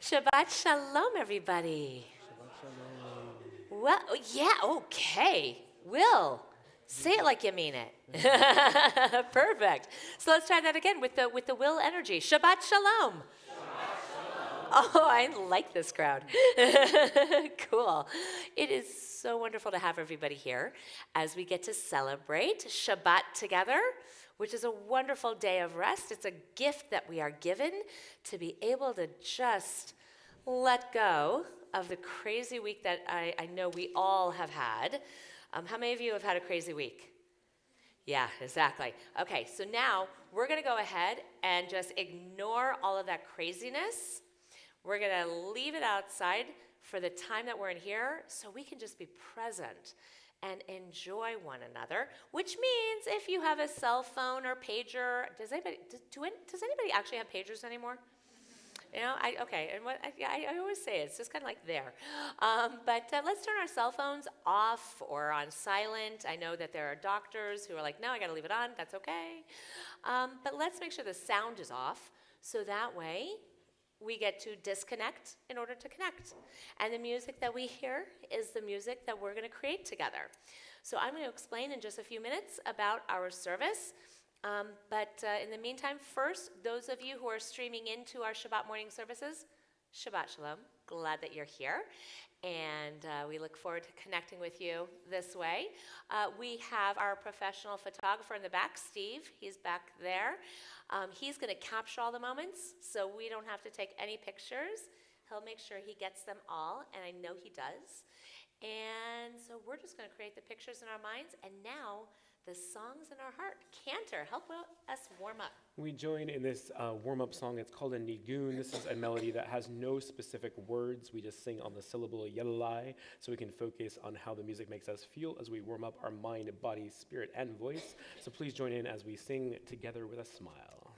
Shabbat Shalom, everybody. Shabbat Shalom. Well, yeah, okay. Will, say it like you mean it. Perfect. So let's try that again with the will energy. Shabbat Shalom. Oh, I like this crowd. Cool. It is so wonderful to have everybody here as we get to celebrate Shabbat together, which is a wonderful day of rest. It's a gift that we are given to be able to just let go of the crazy week that I know we all have had. How many of you have had a crazy week? Yeah, exactly. Okay, so now we're going to go ahead and just ignore all of that craziness. We're going to leave it outside for the time that we're in here so we can just be present and enjoy one another, which means if you have a cell phone or pager, does anybody actually have pagers anymore? You know, I always say it. It's just kind of like there. But let's turn our cell phones off or on silent. I know that there are doctors who are like, no, I got to leave it on. That's okay. But let's make sure the sound is off so that way we get to disconnect in order to connect. And the music that we hear is the music that we're going to create together. So I'm going to explain in just a few minutes about our service. But in the meantime, first, those of you who are streaming into our Shabbat morning services, Shabbat Shalom. Glad that you're here. And we look forward to connecting with you this way. We have our professional photographer in the back, Steve. He's back there. He's going to capture all the moments, so we don't have to take any pictures. He'll make sure he gets them all, and I know he does. And so we're just going to create the pictures in our minds, and now the songs in our heart. Cantor, help us warm up. We join in this warm-up song. It's called a nigun. This is a melody that has no specific words. We just sing on the syllable yalalai, so we can focus on how the music makes us feel as we warm up our mind, body, spirit, and voice. So please join in as we sing together with a smile.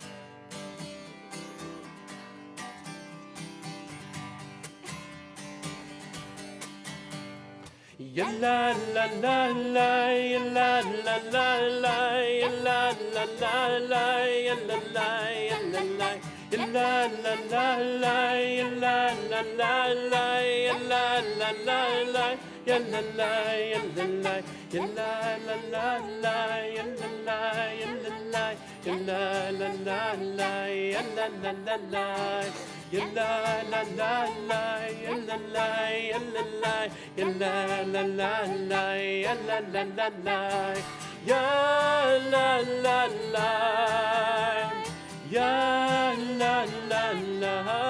Ya la la la la, ya la la la la, ya la la la la, ya la la, ya la la, ya la la la la, ya la la la la, ya la la la la, ya la la, ya la la, ya la la la la, ya la la, ya la la, ya la la la la, ya la la la la. Ya la la la la, ya la la, ya la la, ya la la la la, ya la la la la, ya la la la, ya la la la,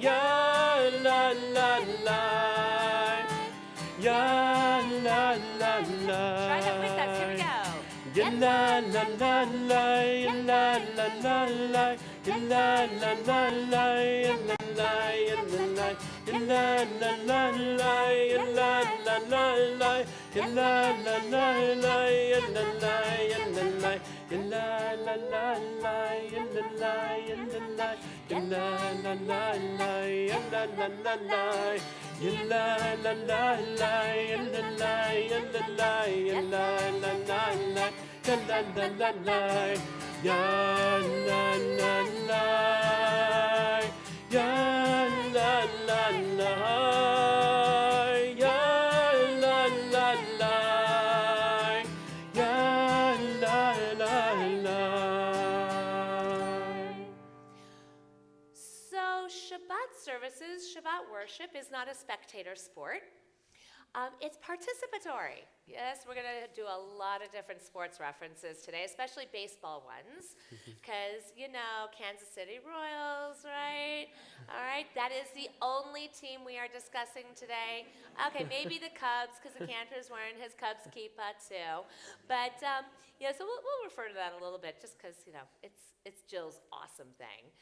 ya la la la, ya la la la. Try that with us. Here we go. Ya la la la la, ya la la la la. Ya la la la la, ya la la, ya la la, ya la la la la, ya la la la la, ya la la la la, ya la la, ya la la, ya la la la la, ya la la, ya la la, ya la la la la, ya la la la la, ya la la la la, ya la la, ya la la, ya la la la la, ya la la la la. Ya la la la, ya la la la, ya la la la, ya la la la. So Shabbat services, Shabbat worship is not a spectator sport. It's participatory. Yes, we're going to do a lot of different sports references today, especially baseball ones, because, you know, Kansas City Royals, right? All right, that is the only team we are discussing today. Okay, maybe the Cubs, because the Cantor's wearing his Cubs Kippah too. But, yeah, so we'll refer to that a little bit just because, you know, it's Jill's awesome thing.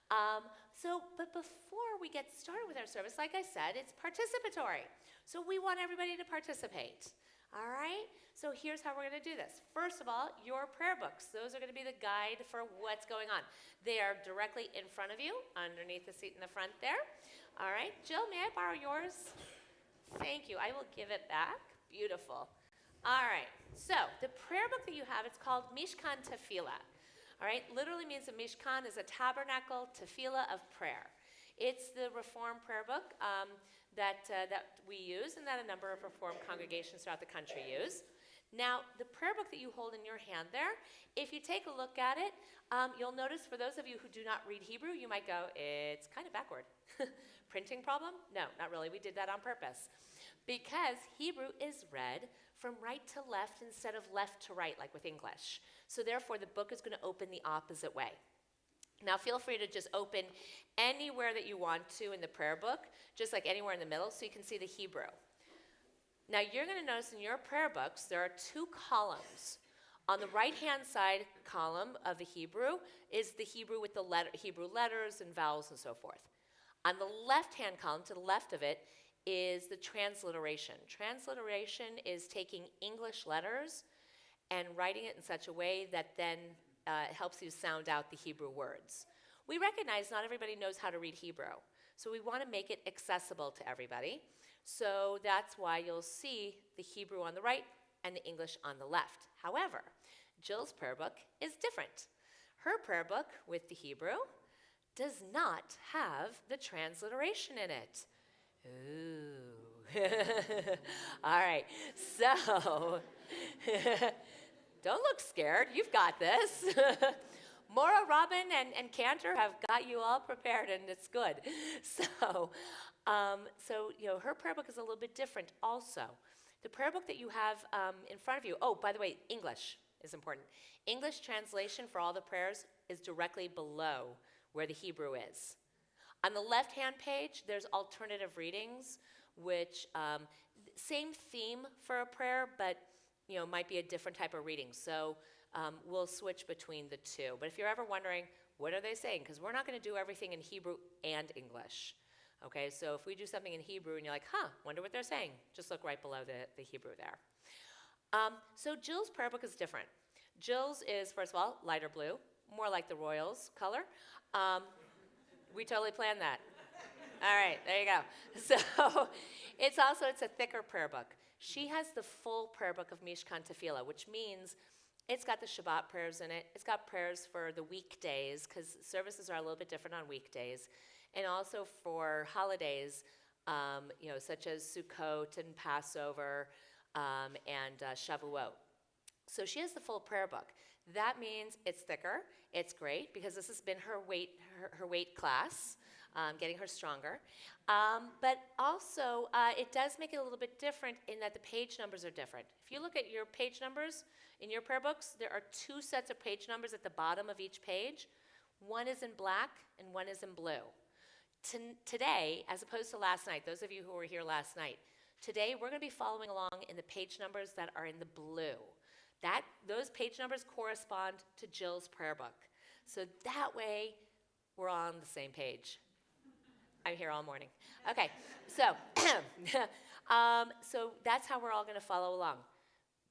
But before we get started with our service, like I said, it's participatory. So we want everybody to participate. All right? So here's how we're going to do this. First of all, your prayer books. Those are going to be the guide for what's going on. They are directly in front of you, underneath the seat in the front there. All right? Jill, may I borrow yours? Thank you. I will give it back. Beautiful. All right. So the prayer book that you have, it's called Mishkan Tefillah. All right? Literally means a Mishkan is a tabernacle, tefillah of prayer. It's the Reform prayer book that we use and that a number of Reformed congregations throughout the country use. Now, the prayer book that you hold in your hand there, if you take a look at it, you'll notice for those of you who do not read Hebrew, you might go, it's kind of backward. Printing problem? No, not really. We did that on purpose. Because Hebrew is read from right to left instead of left to right, like with English. So therefore, the book is going to open the opposite way. Now, feel free to just open anywhere that you want to in the prayer book, just like anywhere in the middle, so you can see the Hebrew. Now, you're going to notice in your prayer books, there are two columns. On the right-hand side column of the Hebrew is the Hebrew with the Hebrew letters and vowels and so forth. On the left-hand column, to the left of it, is the transliteration. Transliteration is taking English letters and writing it in such a way that then helps you sound out the Hebrew words. We recognize not everybody knows how to read Hebrew, so we want to make it accessible to everybody. So that's why you'll see the Hebrew on the right and the English on the left. However, Jill's prayer book is different. Her prayer book with the Hebrew does not have the transliteration in it. Ooh. All right, so don't look scared. You've got this. Maura, Robin, and Cantor have got you all prepared, and it's good. So her prayer book is a little bit different also. The prayer book that you have in front of you, oh, by the way, English is important. English translation for all the prayers is directly below where the Hebrew is. On the left-hand page, there's alternative readings, which same theme for a prayer, but might be a different type of reading. So we'll switch between the two. But if you're ever wondering, what are they saying? Because we're not going to do everything in Hebrew and English. Okay, so if we do something in Hebrew and you're like, wonder what they're saying, just look right below the Hebrew there. So Jill's prayer book is different. Jill's is, first of all, lighter blue, more like the Royals color. We totally planned that. All right, there you go. So it's a thicker prayer book. She has the full prayer book of Mishkan Tefillah, which means it's got the Shabbat prayers in it. It's got prayers for the weekdays, because services are a little bit different on weekdays, and also for holidays, such as Sukkot and Passover and Shavuot. So she has the full prayer book. That means it's thicker. It's great because this has been her weight class, getting her stronger. But also, it does make it a little bit different in that the page numbers are different. If you look at your page numbers in your prayer books, there are two sets of page numbers at the bottom of each page. One is in black and one is in blue. Today, as opposed to last night, those of you who were here last night, today we're going to be following along in the page numbers that are in the blue. Those page numbers correspond to Jill's prayer book. So that way, we're all on the same page. I'm here all morning. Okay, so so that's how we're all going to follow along.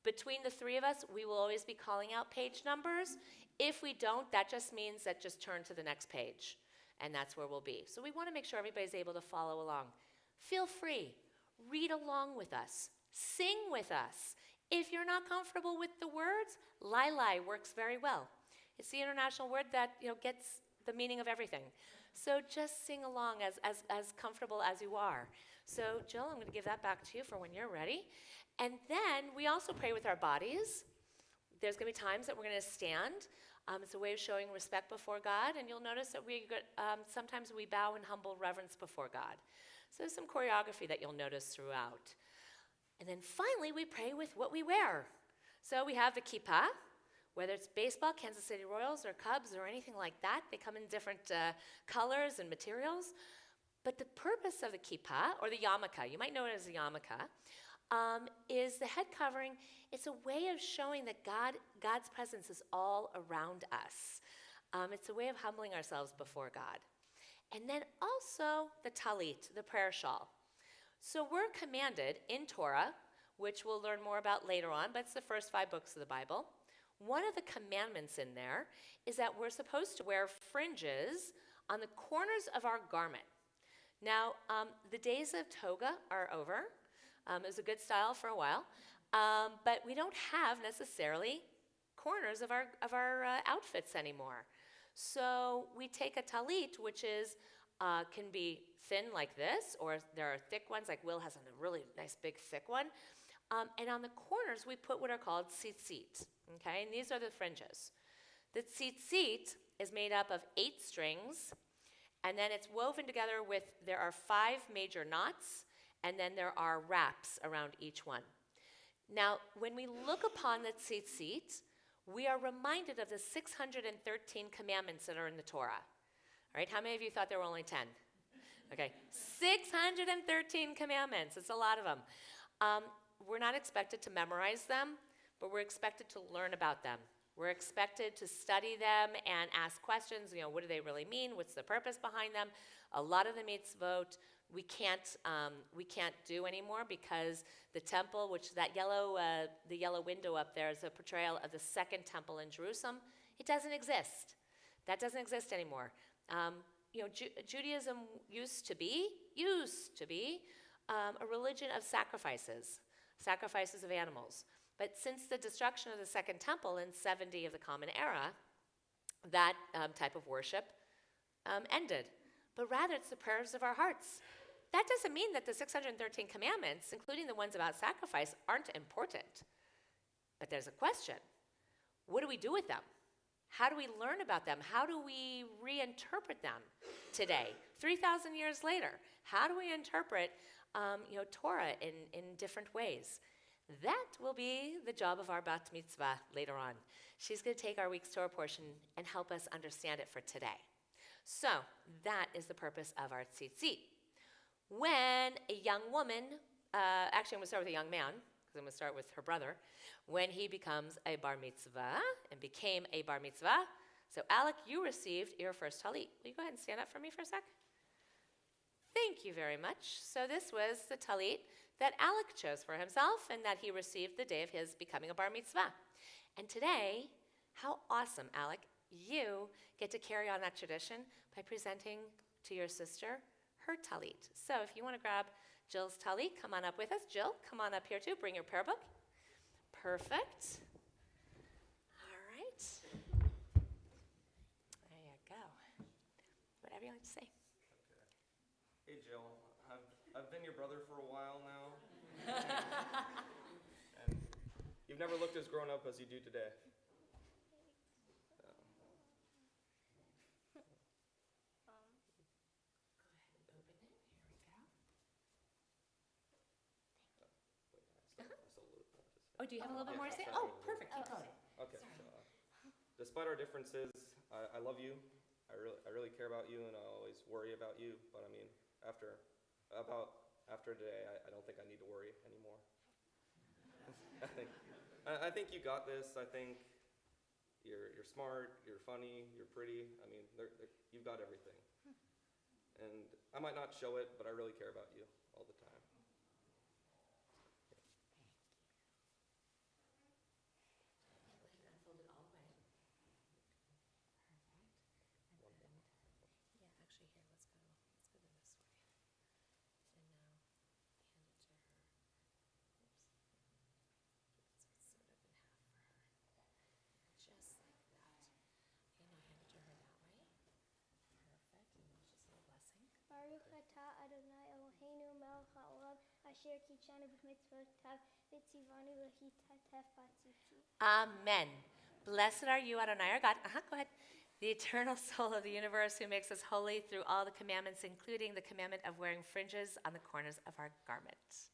Between the three of us, we will always be calling out page numbers. If we don't, that just means that just turn to the next page, and that's where we'll be. So we want to make sure everybody's able to follow along. Feel free. Read along with us. Sing with us. If you're not comfortable with the words, lai works very well. It's the international word that gets the meaning of everything. So just sing along as comfortable as you are. So Jill, I'm going to give that back to you for when you're ready. And then we also pray with our bodies. There's going to be times that we're going to stand. It's a way of showing respect before God. And you'll notice that sometimes we bow in humble reverence before God. So there's some choreography that you'll notice throughout. And then finally, we pray with what we wear. So we have the Kippah, whether it's baseball, Kansas City Royals, or Cubs, or anything like that. They come in different colors and materials. But the purpose of the Kippah, or the yarmulke, you might know it as a yarmulke, is the head covering. It's a way of showing that God's presence is all around us. It's a way of humbling ourselves before God. And then also the talit, the prayer shawl. So we're commanded in Torah, which we'll learn more about later on, but it's the first 5 books of the Bible. One of the commandments in there is that we're supposed to wear fringes on the corners of our garment. Now, the days of toga are over. It was a good style for a while, but we don't have necessarily corners of our outfits anymore. So we take a talit, which is can be thin like this, or there are thick ones, like Will has a really nice big thick one. And on the corners, we put what are called tzitzit, okay? And these are the fringes. The tzitzit is made up of 8 strings, and then it's woven together with, there are 5 major knots, and then there are wraps around each one. Now, when we look upon the tzitzit, we are reminded of the 613 commandments that are in the Torah. All right, how many of you thought there were only 10? Okay, 613 commandments. It's a lot of them. We're not expected to memorize them, but we're expected to learn about them. We're expected to study them and ask questions. What do they really mean? What's the purpose behind them? A lot of the mitzvot we can't do anymore because the temple, which the yellow window up there is a portrayal of the second temple in Jerusalem. It doesn't exist. That doesn't exist anymore. Judaism used to be a religion of sacrifices of animals. But since the destruction of the second temple in 70 of the Common Era, that type of worship ended. But rather, it's the prayers of our hearts. That doesn't mean that the 613 commandments, including the ones about sacrifice, aren't important. But there's a question. What do we do with them? How do we learn about them? How do we reinterpret them today, 3,000 years later? How do we interpret Torah in different ways? That will be the job of our bat mitzvah later on. She's going to take our week's Torah portion and help us understand it for today. So that is the purpose of our tzitzit. When a young woman, actually I'm going to start with a young man, because I'm going to start with her brother, when he becomes a bar mitzvah and became a bar mitzvah. So Alec, you received your first talit. Will you go ahead and stand up for me for a sec? Thank you very much. So this was the talit that Alec chose for himself and that he received the day of his becoming a bar mitzvah. And today, how awesome, Alec, you get to carry on that tradition by presenting to your sister her talit. So if you want to grab Jill's talit, come on up with us. Jill, come on up here too. Bring your prayer book. Perfect. All right. There you go. Whatever you like to say. Okay. Hey, Jill. I've been your brother for a while now. And you've never looked as grown up as you do today. Oh, do you have a little bit more to say? Oh, perfect. Keep going. Okay. So, despite our differences, I love you. I really care about you, and I always worry about you. But I mean, after today, I don't think I need to worry anymore. I think you got this. I think you're smart. You're funny. You're pretty. I mean, you've got everything. And I might not show it, but I really care about you all the time. Baruch atah Adonai Eloheinu melech haolam asher kitshanu b'mitzvotav v'tzivanu l'hitatef b'tzitzit. Amen. Blessed are you, Adonai, our God. Go ahead. The eternal soul of the universe who makes us holy through all the commandments, including the commandment of wearing fringes on the corners of our garments.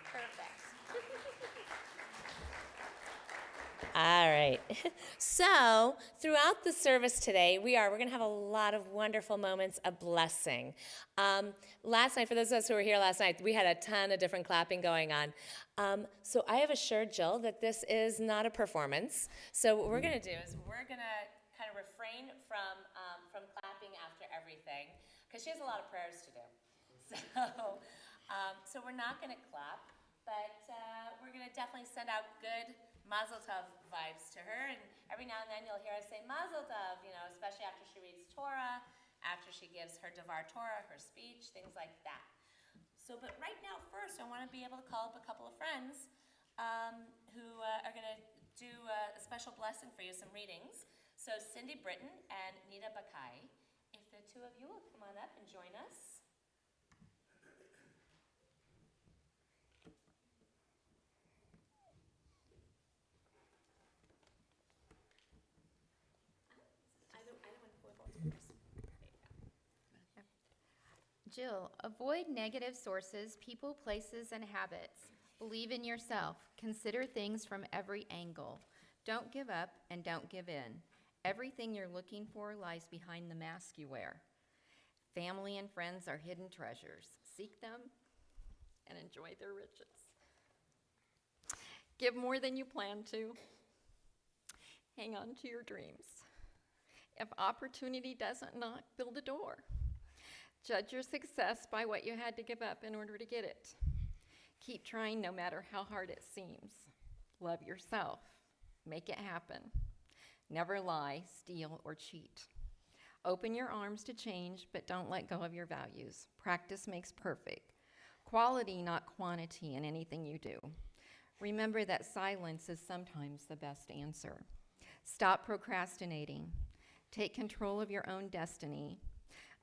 Perfect. All right. So, throughout the service today, we're going to have a lot of wonderful moments of blessing. Last night, for those of us who were here last night, we had a ton of different clapping going on. So I have assured Jill that this is not a performance. So what we're going to do is we're going to kind of refrain from clapping after everything, because she has a lot of prayers to do. So we're not going to clap, but we're going to definitely send out good Mazel Tov vibes to her, and every now and then you'll hear us say Mazel Tov, especially after she reads Torah, after she gives her Devar Torah, her speech, things like that. So, but right now, first, I want to be able to call up a couple of friends who are going to do a special blessing for you, some readings. So Cindy Britton and Nita Bakai, if the two of you will come on up and join us. I don't want to hold on to yours. Jill, avoid negative sources, people, places, and habits. Believe in yourself. Consider things from every angle. Don't give up and don't give in. Everything you're looking for lies behind the mask you wear. Family and friends are hidden treasures. Seek them and enjoy their riches. Give more than you plan to. Hang on to your dreams. If opportunity doesn't knock, build a door. Judge your success by what you had to give up in order to get it. Keep trying no matter how hard it seems. Love yourself. Make it happen. Never lie, steal, or cheat. Open your arms to change, but don't let go of your values. Practice makes perfect. Quality, not quantity, in anything you do. Remember that silence is sometimes the best answer. Stop procrastinating. Take control of your own destiny.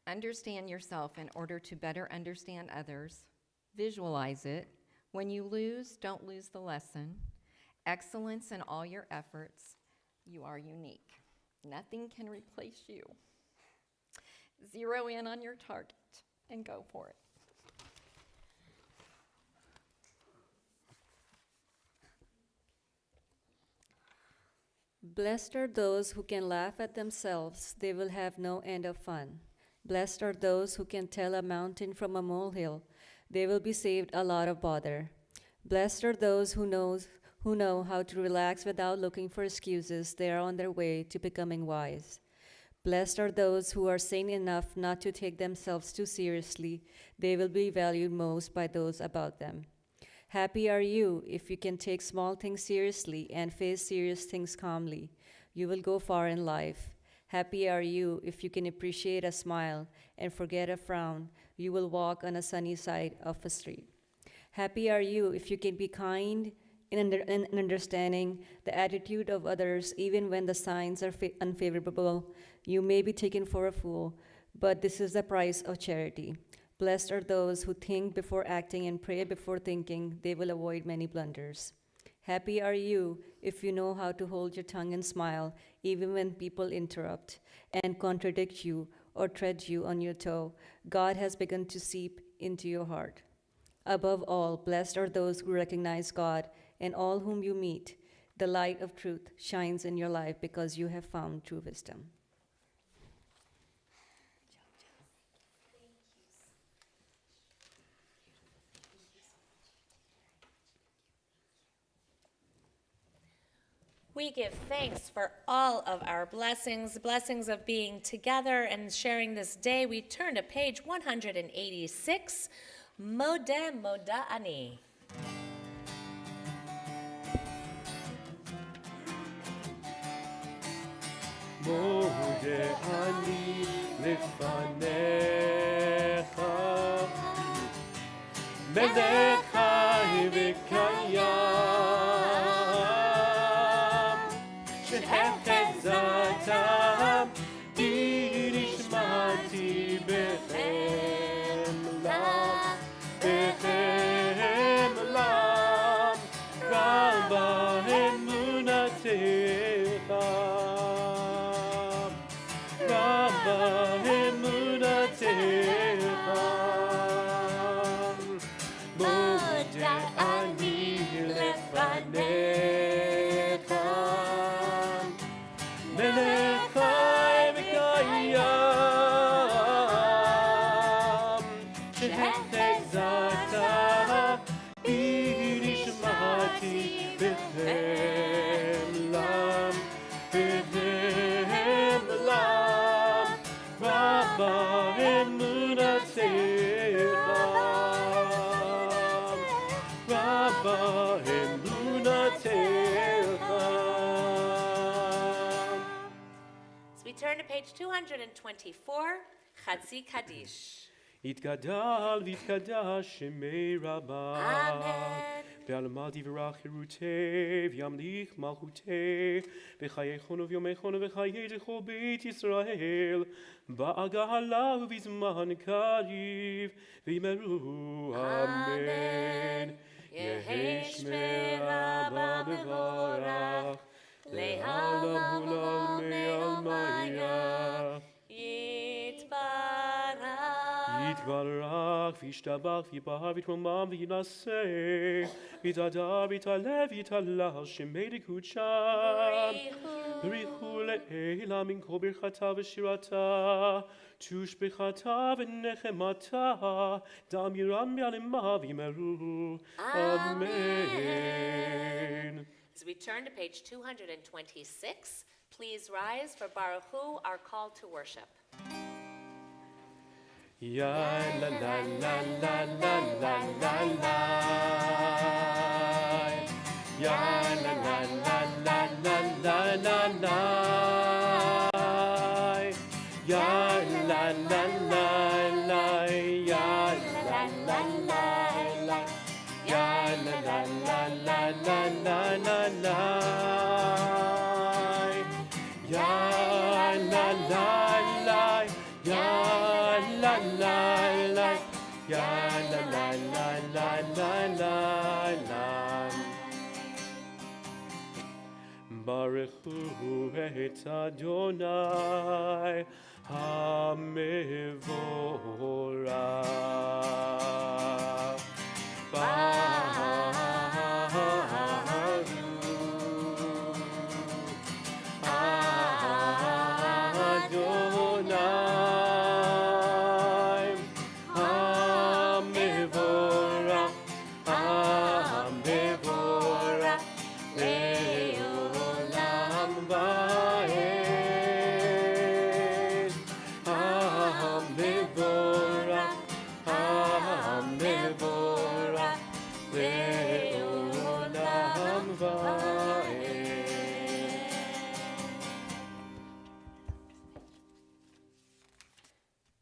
Understand yourself in order to better understand others. Visualize it. When you lose, don't lose the lesson. Excellence in all your efforts. You are unique. Nothing can replace you. Zero in on your target and go for it. Blessed are those who can laugh at themselves, they will have no end of fun. Blessed are those who can tell a mountain from a molehill, they will be saved a lot of bother. Blessed are those who know how to relax without looking for excuses, they are on their way to becoming wise. Blessed are those who are sane enough not to take themselves too seriously, they will be valued most by those about them. Happy are you if you can take small things seriously and face serious things calmly. You will go far in life. Happy are you if you can appreciate a smile and forget a frown. You will walk on a sunny side of a street. Happy are you if you can be kind and understanding the attitude of others even when the signs are unfavorable. You may be taken for a fool, but this is the price of charity. Blessed are those who think before acting and pray before thinking. They will avoid many blunders. Happy are you if you know how to hold your tongue and smile, even when people interrupt and contradict you or tread you on your toe. God has begun to seep into your heart. Above all, blessed are those who recognize God and all whom you meet. The light of truth shines in your life because you have found true wisdom. We give thanks for all of our blessings, blessings of being together and sharing this day. We turn to page 186, Modeh Moda Ani. מודה אני לפניך, מלך חי וקיים, שהחזרת בי נשמתי בחמלה, בחמלה, רבה אמונתך. מודה אני לפניך, מלך חי וקיים, שהחזרת בי נשמתי בחמלה, בחמלה. רבה אמונתך, רבה אמונתך. So we turn to page 224, Chatzi Kaddish. יתגדל ויתקדש שמי רבה, Amen. בעלמא דברך חירותי וימליך מלכותי בחייכון וביומכון וחיי כל בית ישראל בעגלה ובזמן קריב ויאמרו אמן. יהי שמי רבה מבורך לעולם ולעולמי עלמיה. יתברך וישתבח ויבהר ויתרומם וינשא ויתהדר ויתעלה ויתהלל שמי לקודשם בריחו לעילה מן כל ברכתה ושירתה תושבחתה ונחמתה דם ירם בעלמה ויאמרו אמן. As we turn to page 226, please rise for Baruch Hu, our call to worship. Ya la la la la la la la la. Ya la la la la la la la la. Ya la la la la. Ya la la la la. Ya la la la la la la la la. Ya la la la. Ya la la la, ya la la la la la la la. Baruch Hu et Adonai HaMevorach.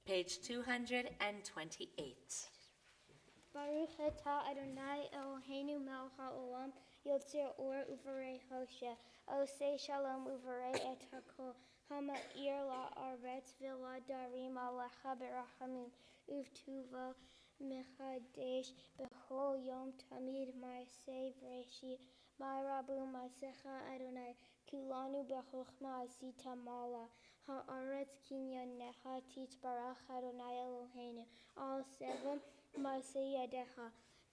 Page 228. Baruch atah Adonai Eloheinu melech haolam yotzir or uvarei hoshe osei shalom uvarei et hakol hama'ir la'aretz v'ladarim alecha berachamim uvtuvo mechadesh b'chol yom tamid ma'aseh v'reshit ma'rabu ma'asecha Adonai kulanu b'chochma asita mala ha'aretz kinyanecha titbarach Adonai Eloheinu al seven Ma'aseh yadecha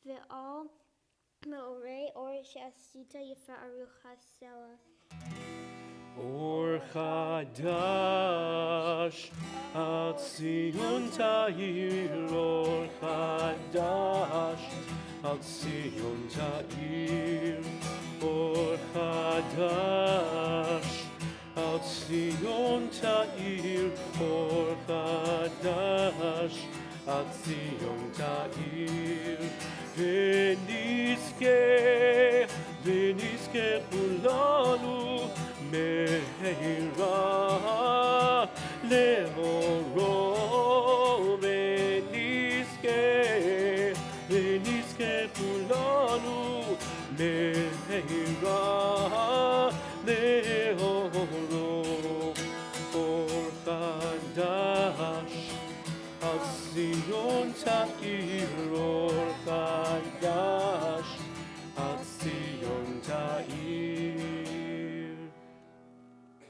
ve'al me'orei or she'asita yifa'aru chasela. Or chadash al Zion ta'ir. Or chadash al Zion ta'ir. Or chadash al Zion ta'ir. Or chadash al Zion ta'ir. ונזכה כולנו מהרה לאורו. ונזכה כולנו מהרה לאורו. אור חדש על ציון תאיר. אור חדש על ציון תאיר.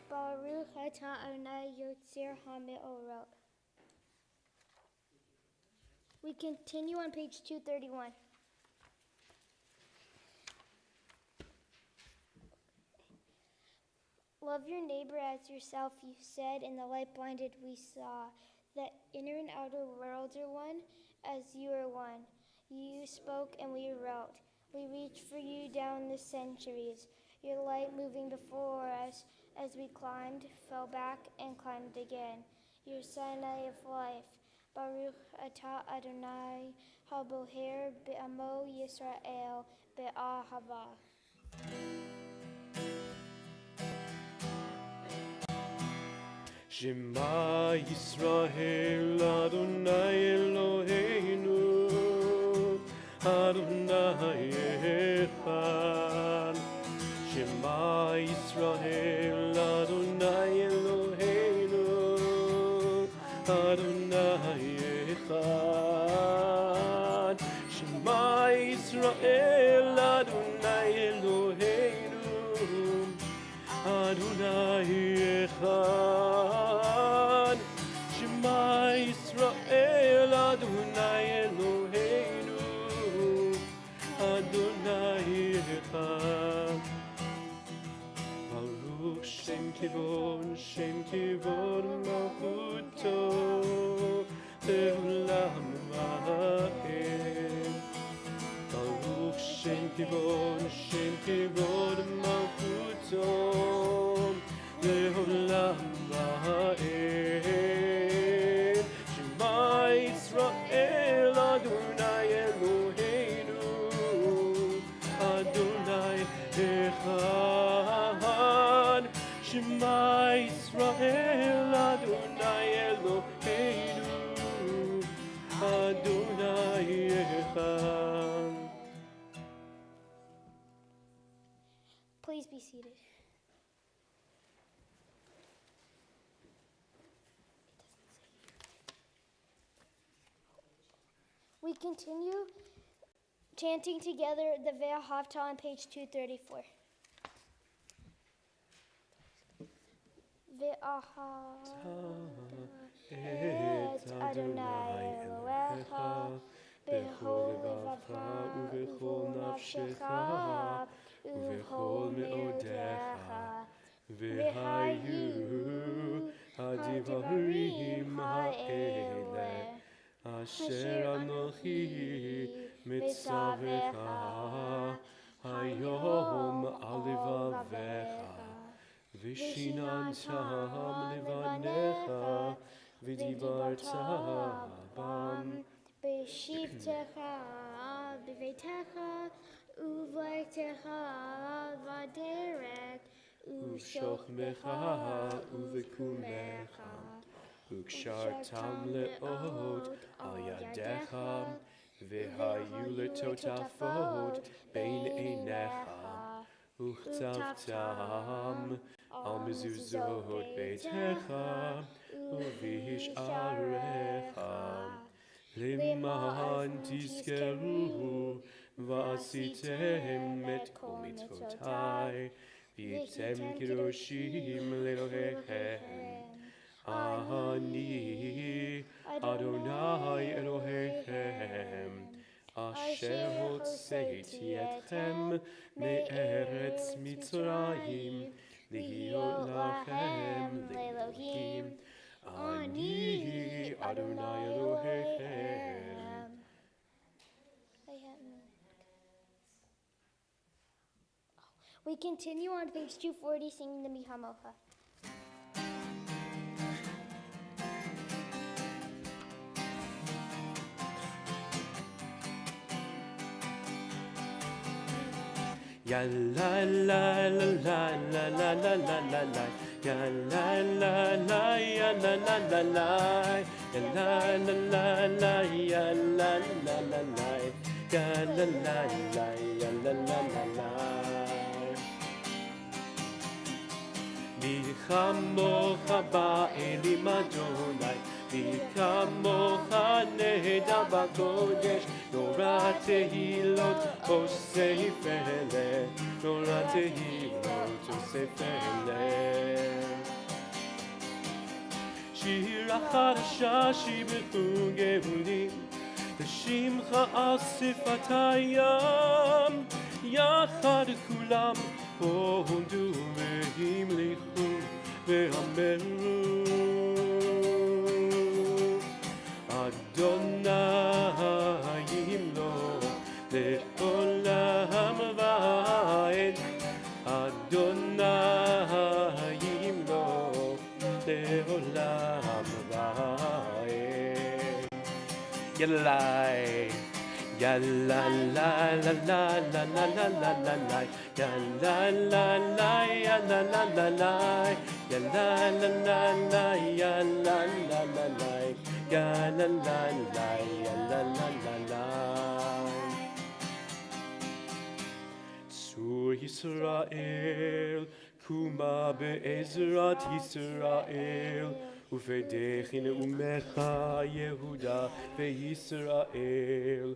Baruch atah Adonai yotzir ha'me'orot. We continue on page 231. Love your neighbor as yourself, you said, in the light blinded we saw. The inner and outer worlds are one, as you are one. You spoke and we wrote. We reached for you down the centuries, your light moving before us as we climbed, fell back, and climbed again. Your Sinai of life, Baruch atah Adonai, haboher be'amo Yisrael be'ahava. Shema Yisrael Adonai Eloheinu Adonai Echad. Shema Yisrael, Adonai Eloheinu, Adonai Echad. Shema Yisrael, Adonai Eloheinu, Adonai Echad. Shema Yisrael, Adonai Eloheinu, Adonai Echad. Baruch Shem Kivon Malchuto Le'olam Va'ed. Baruch Shem Kivon Malchuto Le'olam Va'ed. Shema Yisrael, Adonai Eloheinu, Adonai Echad. Shema Yisrael, Adonai Eloheinu, Adonai Echad. Please be seated. We continue chanting together the Vowel Haftarah on page 234. Et Adonai Elohecha bechol levavcha ubechol nafshecha ubechol meodecha v'hayu hadivarim ha'ele asher anochi mitzavecha hayom alevavecha Vishinantam levanecha v'divarta bam b'shivtecha b'veitecha uvleitecha v'derek u'shochmecha uv'kumecha u'kshartam le'ot al yadecha v'hayu letotafot bein einecha u'chtavtam al mezuzot beitecha uv'hish'arecha leman tizkeru v'asitem et kol mitzvotai v'yitem kiroshim le'Elohechem ani Adonai Elohechem asher hotzeiti etchem me'eretz Mitzrayim Lihiot lachem le'Elohim ani Adonai Elohechem. We continue on page 240 singing the Mihamocha. Ya la la la la la la la la la la. Ya la la la ya la la la la. Ya la la la la ya la la la la. Ya la la la ya la la la la. Mi chamocha ba'elim Adonai, mi chamocha nehedar b'kodesh, Torah tehilot osei feleh, Torah tehilot osei feleh. Shira chadasha shibechu gevulim, Shimcha al sifatayam, Yachad kulam, Hodu ve'imlichu ve'ameru Adonai yimlo le'olam va'ed Adonai yimlo le'olam va'ed Yalai Ya la la la la la la la la la la. Ya la la la ya la la la la. Ya la la la la ya la la la la. Ya la la la ya la la la la. Gibor Yisrael, Kuma be'ezrat Yisrael, Ufedechin umecha Yehuda ve'Yisrael.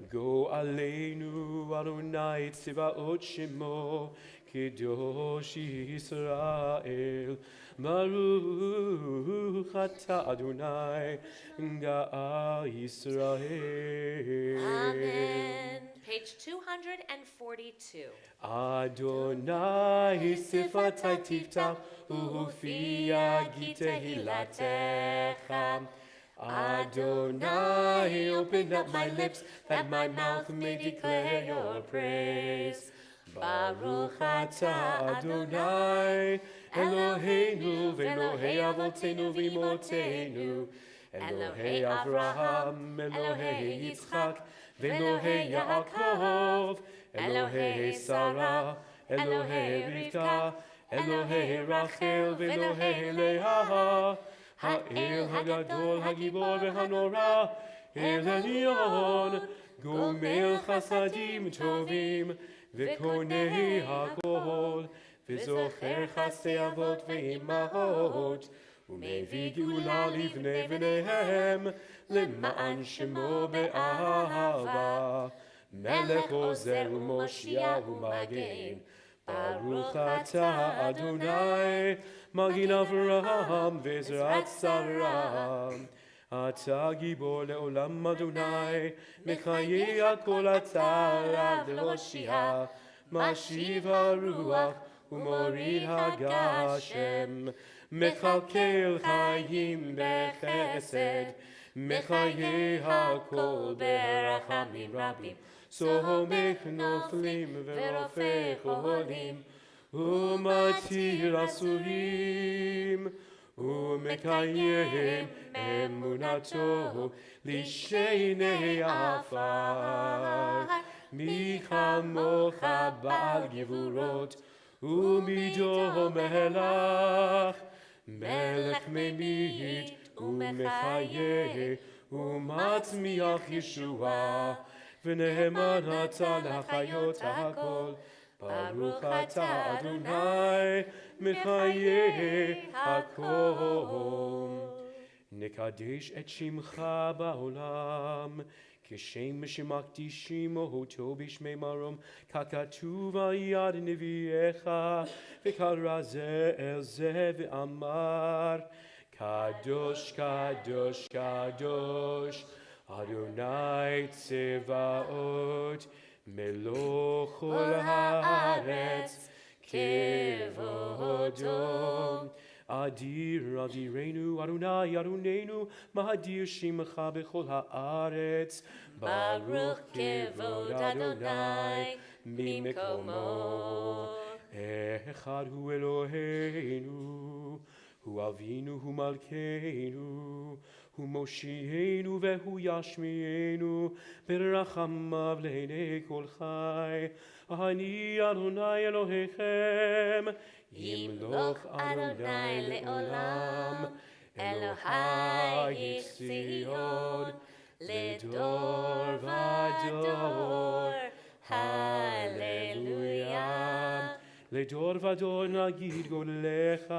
Go aleinu Adonai Tzivaot Shemo, Kedosh Yisrael. Baruch Ata Adonai Ga'a Yisrael. Amen. Page 242. Adonai Sifatai Tiftach Ufia Gitehilatecha. Adonai, open up my lips that my mouth may declare your praise. Baruch Ata Adonai Eloheinu v'Elohei Avotenu v'Imotenu, Elohei Avraham, Elohei Yitzchak, v'Elohei Yaakov, Elohei Sarah, Elohei Rivka, Elohei Rachel, v'Elohei Leah, Ha'el Hagadol, Hagibor v'Hanora, El Elyon, Gomel Chasadim Tovim, v'Konei HaKol, וזוכר חסדי אבות ואימהות, ומביא גאולה לבני בניהם, למען שמו באהבה. מלך עוזר ומושיע ומגן, ברוך אתה אדוני, מגן אברהם ועזרת שרה. אתה גיבור לעולם אדוני, מחיי הכל אתה רב והושיע, משיב הרוח ומוריד הגשם, מכלכל חיים בחסד, מחיי הכל ברחמים רבים, סומך נופלים ורופא חולים, ומתיר אסורים, ומקיים אמונתו לשני עפר. מי כמוך בעל גבורות ומידו מלך, מלך ממית ומחיה ומצמיח ישועה, ונאמן אתה לחיות הכל. ברוך אתה אדוני מחיה הכל. נקדש את שמך בעולם, כשם שמקדישים אותו בשמי מרום, ככתוב על יד נביאך, וקרא זה אל זה ואמר, קדוש קדוש קדוש אדוני צבאות, מלוא כל הארץ כבודו. אדיר אדירנו אדוני אדוננו, מאדיר שמך בכל הארץ. ברוך כבוד אדוני ממקומו. אחד הוא אלוהינו, הוא אבינו, הוא מלכנו, הוא מושיענו והוא ישמיענו, ברחמיו לעיני כל חי. אני אדוני אלוהיכם, ימלוך אדוני לעולם, אלוהי ציון, לדור ודור, הללויה. לדור ודור נגיד גודלך,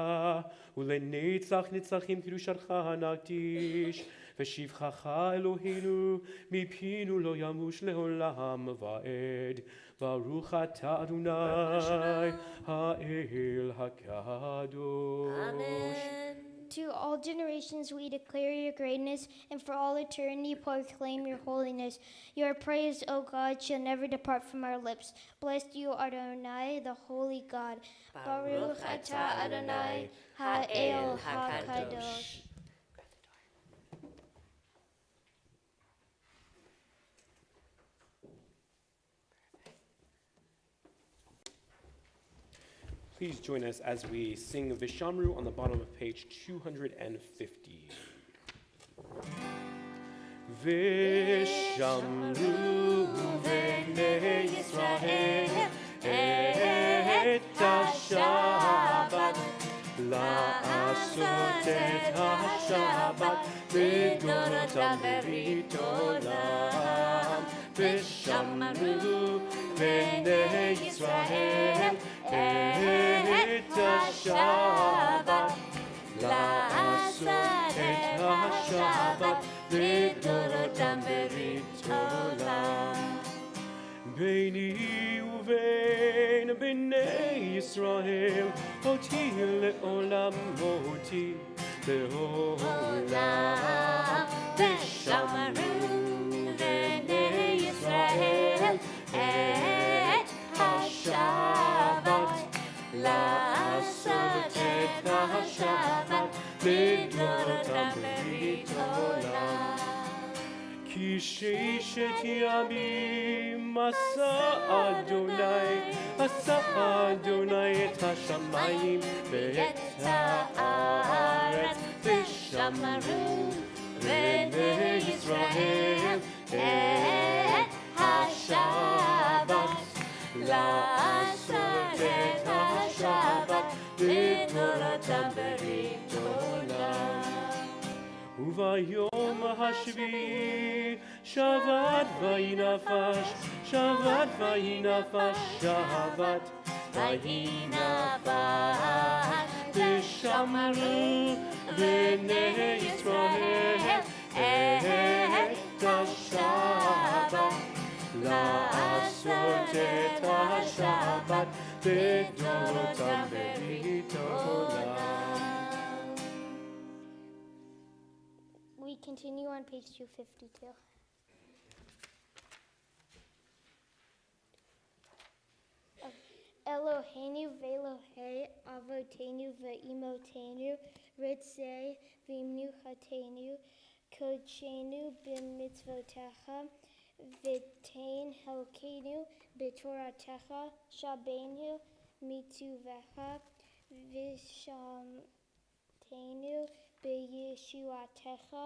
ולנצח נצחים קדושתך נקדיש, ושבחך אלוהינו מפינו לא ימוש לעולם ועד. ברוך אתה אדוני האל הקדוש. Amen. To all generations we declare your greatness, and for all eternity proclaim your holiness. Your praise, O God, shall never depart from our lips. Blessed you, Adonai, the holy God. Baruch atah Adonai, ha'el ha'kadosh. Please join us as we sing Vishamru on the bottom of page 250. Vishamru v'nei Yisrael et ha-Shabbat, la'asot et ha-Shabbat, b'dorotam b'rit olam, ושמרו בני ישראל את השבת, לעשות את השבת לדורותם ברית עולם. ביני ובין בני ישראל, אותי לעולם אותי לעולם. ושמרו בני ישראל את השבת, לעשות את השבת לדורותם ברית עולם. כי ששת ימים עשה אדוני את השמיים ואת הארץ, ושמרו בני ישראל את השבת, לעשות את השבת לדורותם ברית עולם. וביום השביעי שבת ויהי נפש, שבת ויהי נפש, שבת ויהי נפש. ושמרו בני ישראל את השבת, לעשות את השבת לדורותם ברית עולם. We continue on page 252. Eloheinu ve'Elohei avotenu ve'imotenu ritzei v'imnuchatenu kodshenu b'mitzvotecha v'tein helkenu b'toratecha shabenu mitzuvecha v'shamtenu b'yeshuatecha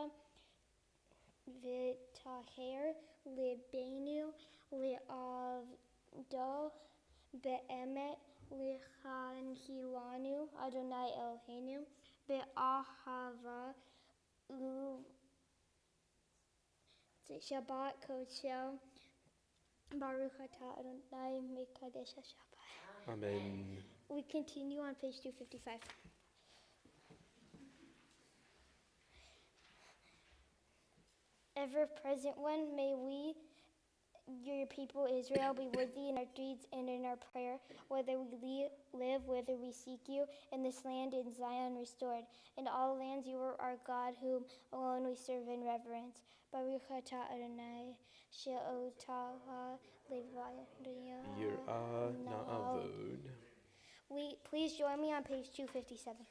v'taher libenu li'avdo be'emet lichanhilanu Adonai Eloheinu be'ahava Shabbat kodsel Baruch atah Adonai mekadesh Shabbat. Amen. We continue on page 255. Ever-present one, may we, your people Israel, be worthy in our deeds and in our prayer, whether we live, whether we seek you, in this land in Zion restored. In all lands you are our God, whom alone we serve in reverence. Baruch atah Adonai, she'otah levaya Yir'ah na'avod. Please join me on page 257.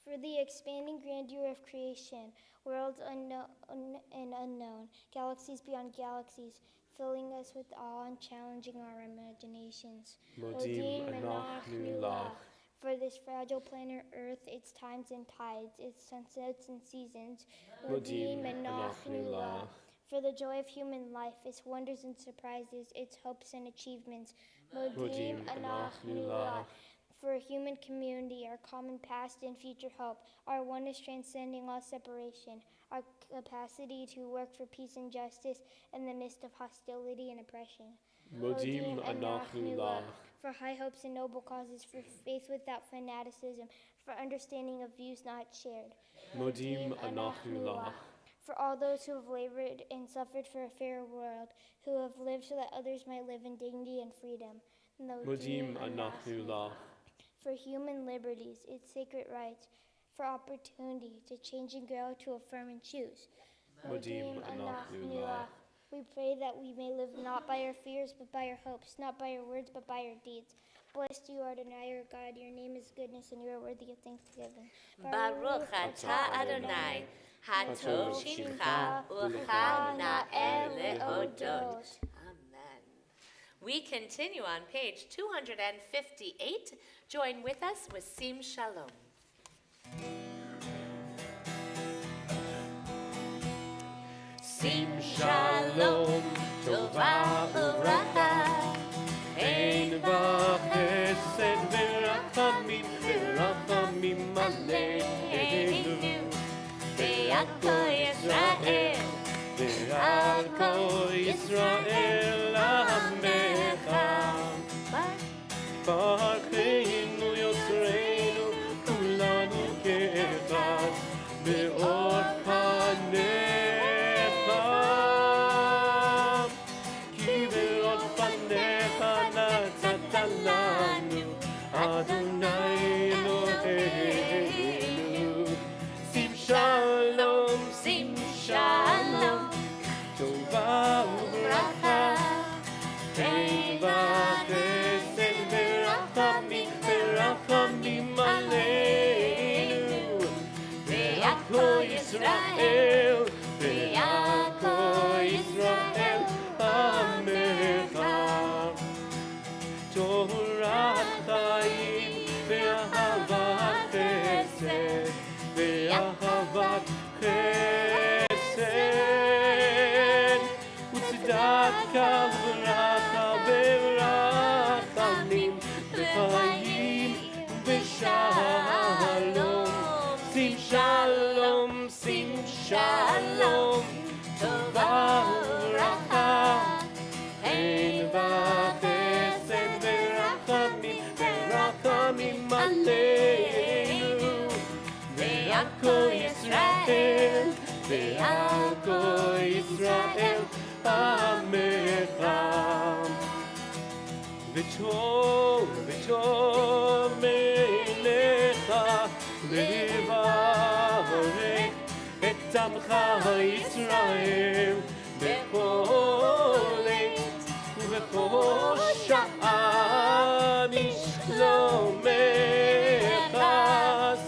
For the expanding grandeur of creation, worlds unknown and unknown, galaxies beyond galaxies, filling us with awe and challenging our imaginations. Modim anach nulach. For this fragile planet Earth, its times and tides, its sunsets and seasons. Modim anach nulach. For the joy of human life, its wonders and surprises, its hopes and achievements. Modim anach nulach. For a human community, our common past and future hope, our oneness transcending all separation, our capacity to work for peace and justice in the midst of hostility and oppression. Modim anach nulach. For high hopes and noble causes, for faith without fanaticism, for understanding of views not shared. Modim anach nulach. For all those who have labored and suffered for a fairer world, who have lived so that others might live in dignity and freedom. Modim anach nulach. For human liberties, its sacred rights, for opportunity to change and grow, to affirm and choose. Modim anach nulach. We pray that we may live not by our fears, but by our hopes, not by our words, but by our deeds. Blessed you, Adonai, our God. Your name is goodness, and you are worthy of thanksgiving. Baruch atah Adonai, hatov shimcha ucha na'el lehodot. Amen. We continue on page 258. Join with us with Sim Shalom. Sim shalom, tova uracha, ein v'chesed v'rachamim aleinu, צדקה וברכה ורחמים וחיים ושלום. שים שלום, שים שלום, טובה וברכה, חן וחסד ורחמים ורחמים עלינו ועל כל ישראל ועל כל ישראל עמך. וטוב וטוב מלך לברך את עמך ישראל בכל עת ובכל שעה בשלומך.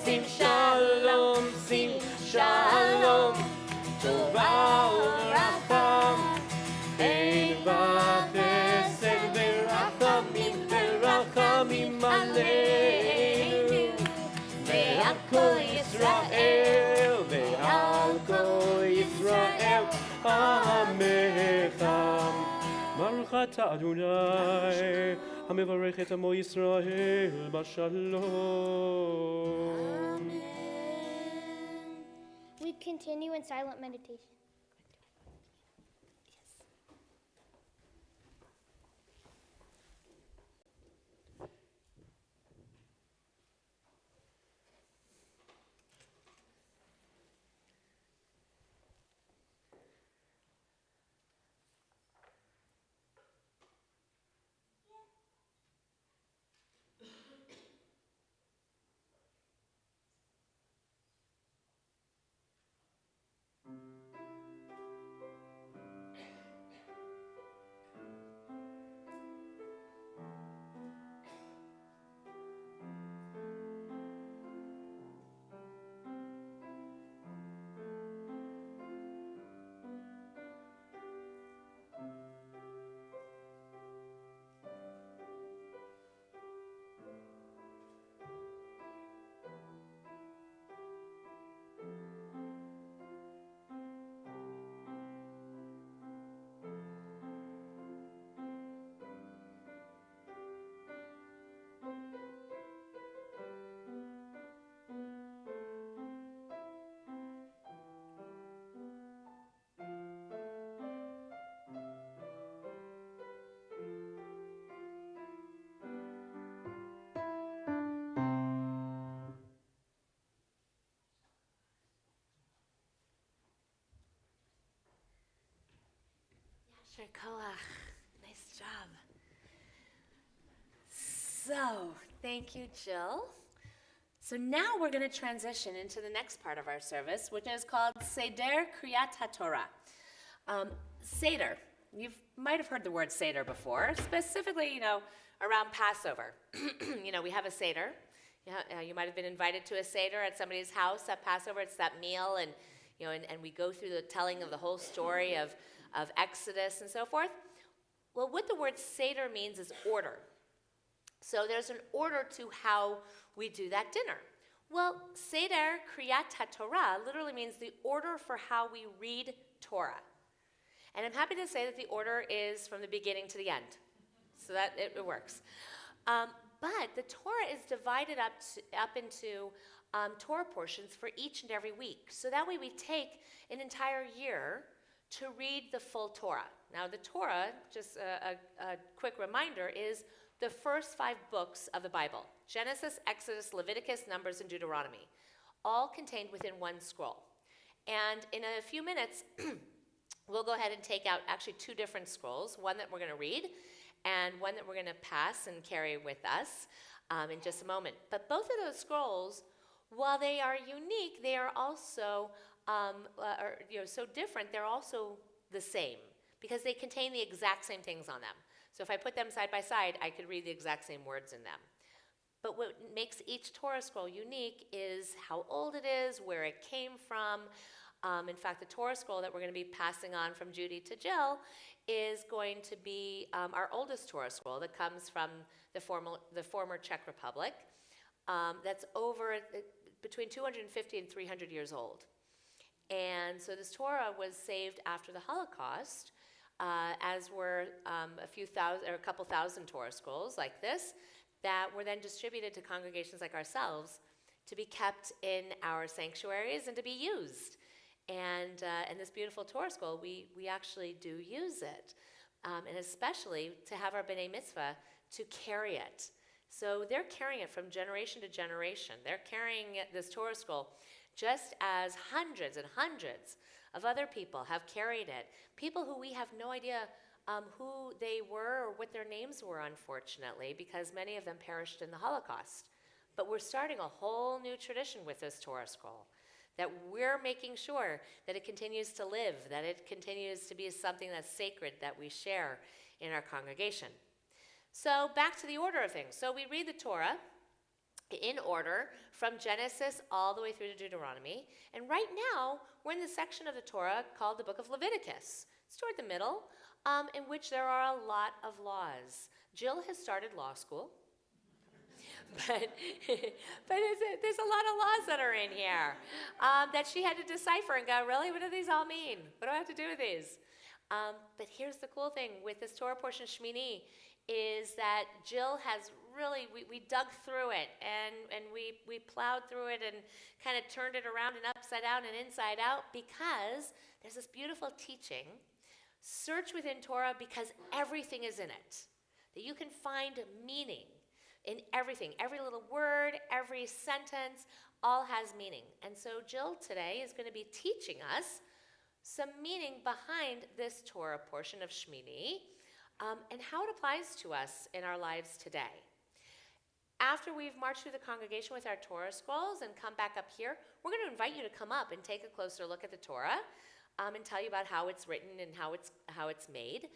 שים שלום, שים שלום, טובה וברכה, חן וחסד ורחמים ורחמים עלינו ועל כל ישראל ועל כל ישראל עמך. ברוך אתה אדוני המברך את עמו ישראל בשלום. We continue in silent meditation. Yasher koach. Nice job. So, thank you, Jill. So now we're going to transition into the next part of our service, which is called Seder Kriyat HaTorah. Seder. You might have heard the word Seder before, specifically, around Passover. We have a Seder. You might have been invited to a Seder at somebody's house at Passover. It's that meal, and we go through the telling of the whole story of Exodus and so forth. Well, what the word Seder means is order. So there's an order to how we do that dinner. Well, Seder Kriyat HaTorah literally means the order for how we read Torah. And I'm happy to say that the order is from the beginning to the end. So that it works. But the Torah is divided up into Torah portions for each and every week. So that way we take an entire year to read the full Torah. Now the Torah, just a quick reminder, is the first 5 books of the Bible. Genesis, Exodus, Leviticus, Numbers, and Deuteronomy. All contained within one scroll. And in a few minutes, we'll go ahead and take out actually 2 different scrolls, one that we're going to read and one that we're going to pass and carry with us in just a moment. But both of those scrolls, while they are unique, they are also so different, they're also the same because they contain the exact same things on them. So if I put them side by side, I could read the exact same words in them. But what makes each Torah scroll unique is how old it is, where it came from. In fact, the Torah scroll that we're going to be passing on from Judy to Jill is going to be our oldest Torah scroll that comes from the former Czech Republic. That's between 250 and 300 years old. And so this Torah was saved after the Holocaust as were a couple thousand Torah scrolls like this, that were then distributed to congregations like ourselves to be kept in our sanctuaries and to be used. And this beautiful Torah scroll, we actually do use it, and especially to have our B'nai Mitzvah to carry it. So they're carrying it from generation to generation. They're carrying this Torah scroll just as hundreds and hundreds of other people have carried it. People who we have no idea who they were or what their names were, unfortunately, because many of them perished in the Holocaust. But we're starting a whole new tradition with this Torah scroll, that we're making sure that it continues to live, that it continues to be something that's sacred that we share in our congregation. So back to the order of things. So we read the Torah in order from Genesis all the way through to Deuteronomy. And right now, we're in the section of the Torah called the Book of Leviticus. It's toward the middle, in which there are a lot of laws. Jill has started law school. But there's a lot of laws that are in here that she had to decipher and go, really, what do these all mean? What do I have to do with these? But here's the cool thing with this Torah portion, Shmini, is that Jill has really, we dug through it and we plowed through it and kind of turned it around and upside down and inside out, because there's this beautiful teaching, search within Torah because everything is in it, that you can find meaning in everything. Every little word, every sentence, all has meaning. And so Jill today is going to be teaching us some meaning behind this Torah portion of Shmini, and how it applies to us in our lives today. After we've marched through the congregation with our Torah scrolls and come back up here, we're going to invite you to come up and take a closer look at the Torah, and tell you about how it's written and how it's made,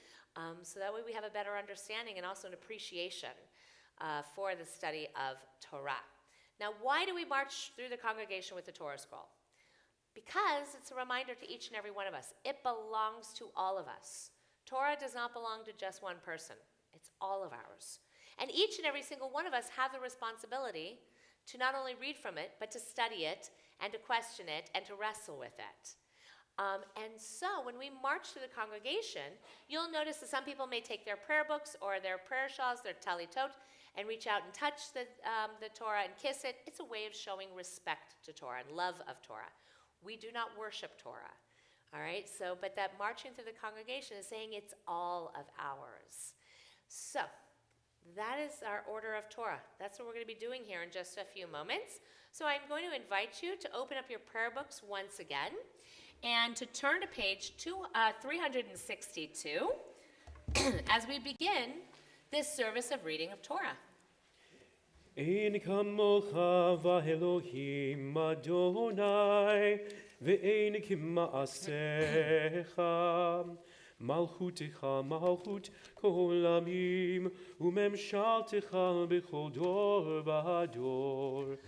so that way we have a better understanding and also an appreciation for the study of Torah. Now, why do we march through the congregation with the Torah scroll? Because it's a reminder to each and every one of us. It belongs to all of us. Torah does not belong to just one person. It's all of ours. And each and every single one of us have the responsibility to not only read from it, but to study it and to question it and to wrestle with it. And so when we march through the congregation, you'll notice that some people may take their prayer books or their prayer shawls, their talitot, and reach out and touch the Torah and kiss it. It's a way of showing respect to Torah and love of Torah. We do not worship Torah. All right, so, but that marching through the congregation is saying it's all of ours. So, that is our order of Torah. That's what we're going to be doing here in just a few moments. So I'm going to invite you to open up your prayer books once again and to turn to page 362 as we begin this service of reading of Torah. Ein kamocha v'Elohim Adonai ve'ein kima'asecha malchutecha malchut kol amim umemshaltecha b'chol dor v'ador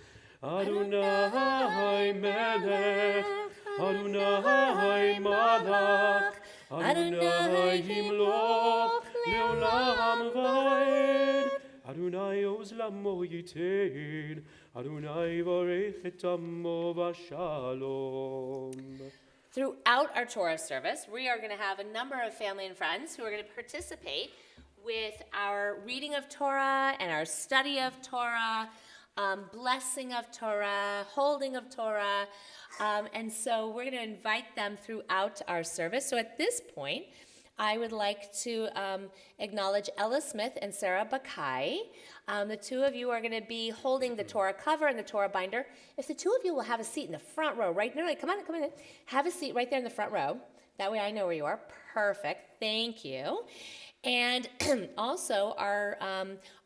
Adonai melech Adonai malach Adonai yimloch leolam va'ed Adonai oz lamo yitain, Adonai varech et amo v'shalom. Throughout our Torah service, we are going to have a number of family and friends who are going to participate with our reading of Torah and our study of Torah, blessing of Torah, holding of Torah, and so we're going to invite them throughout our service. So at this point, I would like to acknowledge Ella Smith and Sarah Bakai. The two of you are going to be holding the Torah cover and the Torah binder. If the two of you will have a seat in the front row, right? No, come on. Have a seat right there in the front row. That way I know where you are. Perfect. Thank you. And also our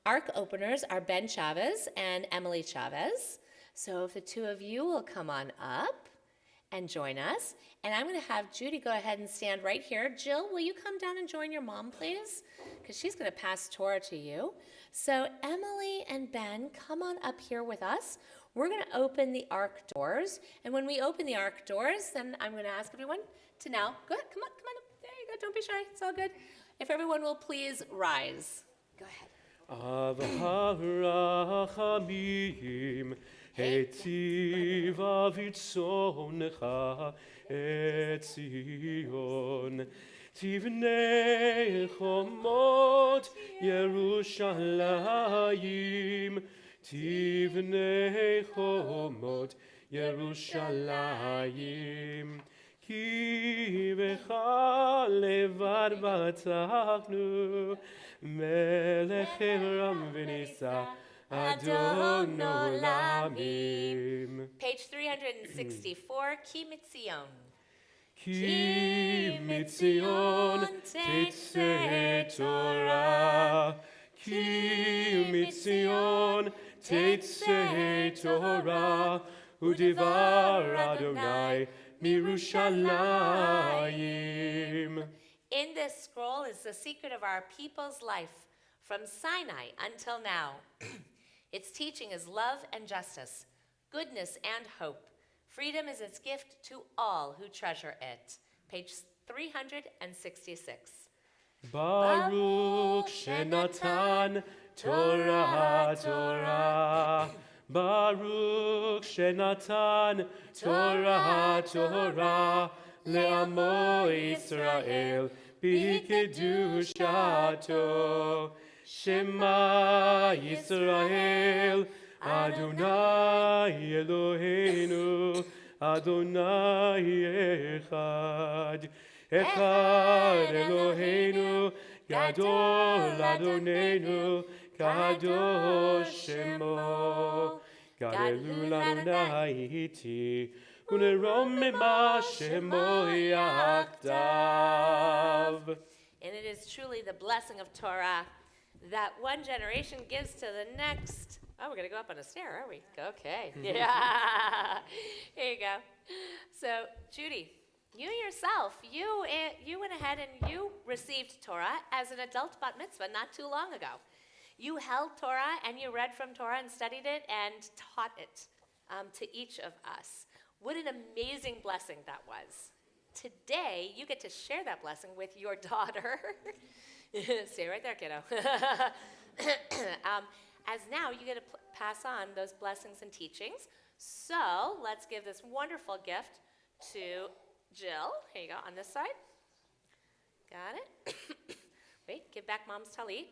ARC openers are Ben Chavez and Emily Chavez. So if the two of you will come on up and join us. And I'm going to have Judy go ahead and stand right here. Jill, will you come down and join your mom, please? Because she's going to pass Torah to you. So Emily and Ben, come on up here with us. We're going to open the ark doors. And when we open the ark doors, then I'm going to ask everyone to now, go ahead, come on up. There you go, don't be shy, it's all good. If everyone will please rise. Go ahead. Avarachamim Etziva vitzonecha et Zion תבנה חומות ירושלים, תבנה חומות ירושלים, כי בך לבד בטחנו, מלך ערם ונישא, אדון עולמים. Page 364, כי מציון. כי מציון תצא תורה, כי מציון תצא תורה, ודבר אדוני מירושלים. In this scroll is the secret of our people's life from Sinai until now. Its teaching is love and justice, goodness and hope. Freedom is its gift to all who treasure it. Page 366. Baruch Shenatan Torah Torah, Baruch Shenatan Torah Torah, Le'amo Yisrael B'kedushato, Shema Yisrael Adonai Eloheinu, Adonai Echad, Echad Eloheinu, Gadol Adonenu, Kadosh Shemo, Gadelu Adonai Iti, Unerom Mema Shemo Yachtav. And it is truly the blessing of Torah that one generation gives to the next. Oh, we're going to go up on a stair, are we? Okay. Yeah. Here you go. So, Judy, you yourself, you went ahead and you received Torah as an adult bat mitzvah not too long ago. You held Torah and you read from Torah and studied it and taught it to each of us. What an amazing blessing that was. Today, you get to share that blessing with your daughter. Stay right there, kiddo. As now, you get to pass on those blessings and teachings. So let's give this wonderful gift to Jill. Here you go, on this side. Got it? Wait, give back Mom's talit.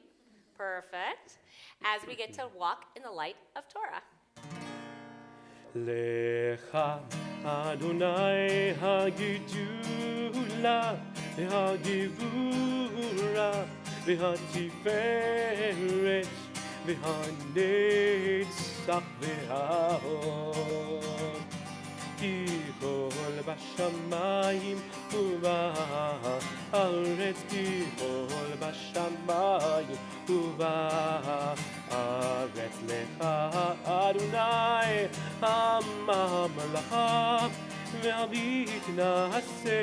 Perfect. As we get to walk in the light of Torah. Lecha Adonai hagidula, v'hagivura, v'hatiferet, v'hanetzach, v'hahod. Ki kol bashamayim uba'aretz, ki kol bashamayim uba'aretz, lecha Adonai הממלכה, והבית נעשה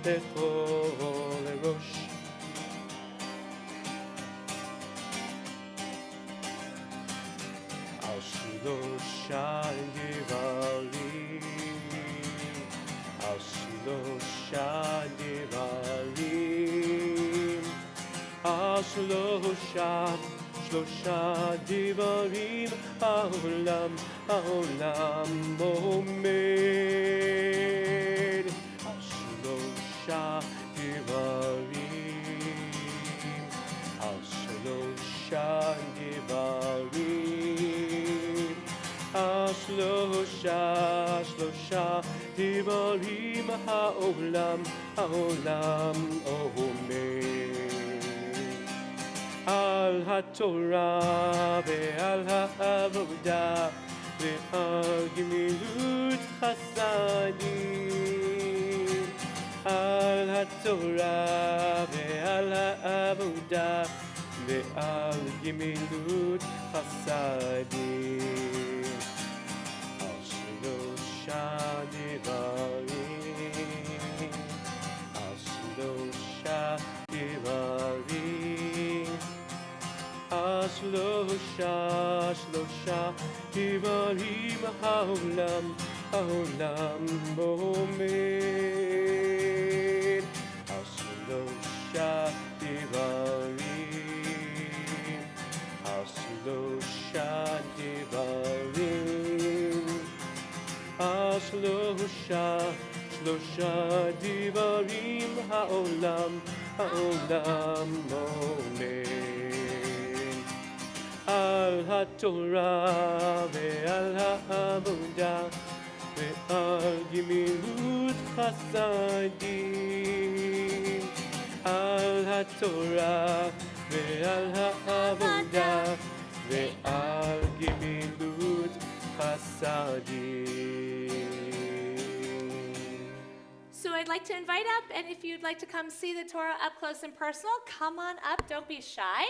לכל ראש. על שלושה דברים, על שלושה דברים, על שלושה דברים, העולם עומד. על שלושה דברים, על שלושה דברים, על שלושה דברים, העולם עומד. על התורה ועל העבודה ועל גמילות חסדים, על התורה ועל העבודה ועל גמילות חסדים, על שלושה דברים, על שלושה דברים, על שלושה דברים, העולם עומד. על שלושה דברים, על שלושה דברים, על שלושה שלושה דברים העולם עומד. על התורה ועל העבודה ועל גמילות חסדים. על התורה ועל העבודה ועל גמילות חסדים. So I'd like to invite up, and if you'd like to come see the Torah up close and personal, come on up. Don't be shy.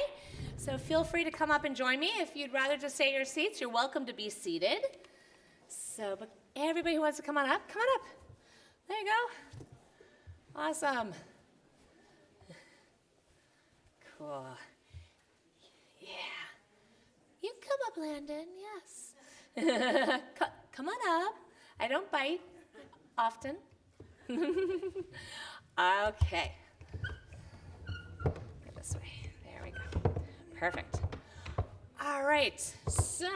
So feel free to come up and join me. If you'd rather just stay at your seats, you're welcome to be seated. So, but everybody who wants to come on up, come on up. There you go. Awesome. Cool. Yeah. You come up, Landon. Yes. Come on up. I don't bite often. Okay. Go this way. There we go. Perfect. All right. So,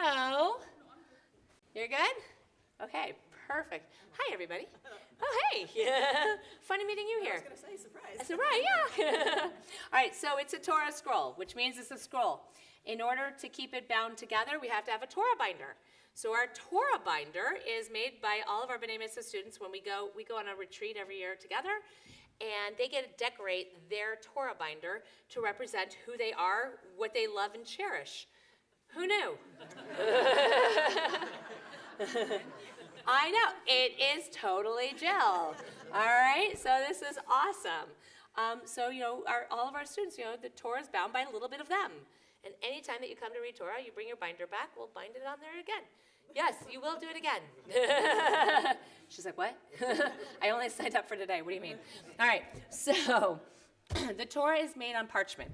you're good? Okay, perfect. Hi, everybody. Oh, hey. Yeah. Funny meeting you here. I was going to say, surprise. A surprise, yeah. All right, so it's a Torah scroll, which means it's a scroll. In order to keep it bound together, we have to have a Torah binder. So our Torah binder is made by all of our B'nai Mitzvah students when we go on a retreat every year together, and they get to decorate their Torah binder to represent who they are, what they love and cherish. Who knew? I know, it is totally Jill. All right, so this is awesome. So, all of our students, the Torah is bound by a little bit of them. And anytime that you come to read Torah, you bring your binder back, we'll bind it on there again. Yes, you will do it again. She's like, what? I only signed up for today. What do you mean? All right, so the Torah is made on parchment.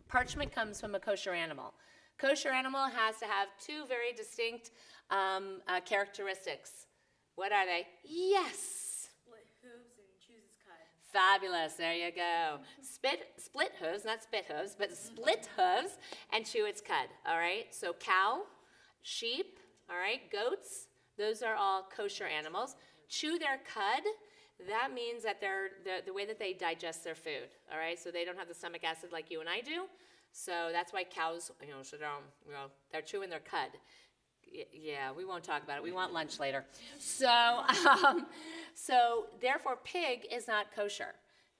Parchment comes from a kosher animal. Kosher animal has to have two very distinct characteristics. What are they? Yes. Split hooves and choose its cut. Fabulous. There you go. Split hooves, not spit hooves, but split hooves and chew its cud. All right. So cow, sheep, all right, goats. Those are all kosher animals. Chew their cud. That means that they're the way that they digest their food. All right. So they don't have the stomach acid like you and I do. So that's why cows, they're chewing their cud. Yeah, we won't talk about it. We want lunch later. So, so therefore, pig is not kosher.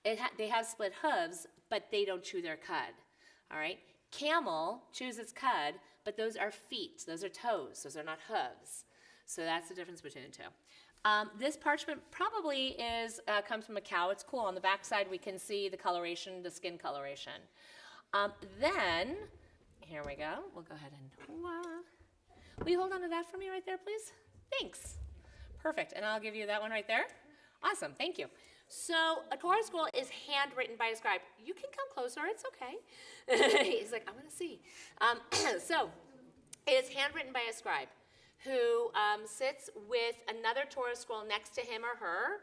They have split hooves, but they don't chew their cud. All right. Camel chews its cud, but those are feet. Those are toes. Those are not hooves. So that's the difference between the two. This parchment probably comes from a cow. It's cool. On the back side, we can see the coloration, the skin coloration. Then, here we go. We'll go ahead and, will you hold on to that for me right there, please? Thanks. Perfect. And I'll give you that one right there. Awesome. Thank you. So a Torah scroll is handwritten by a scribe. You can come closer. It's okay. He's like, I want to see. So it is handwritten by a scribe who sits with another Torah scroll next to him or her,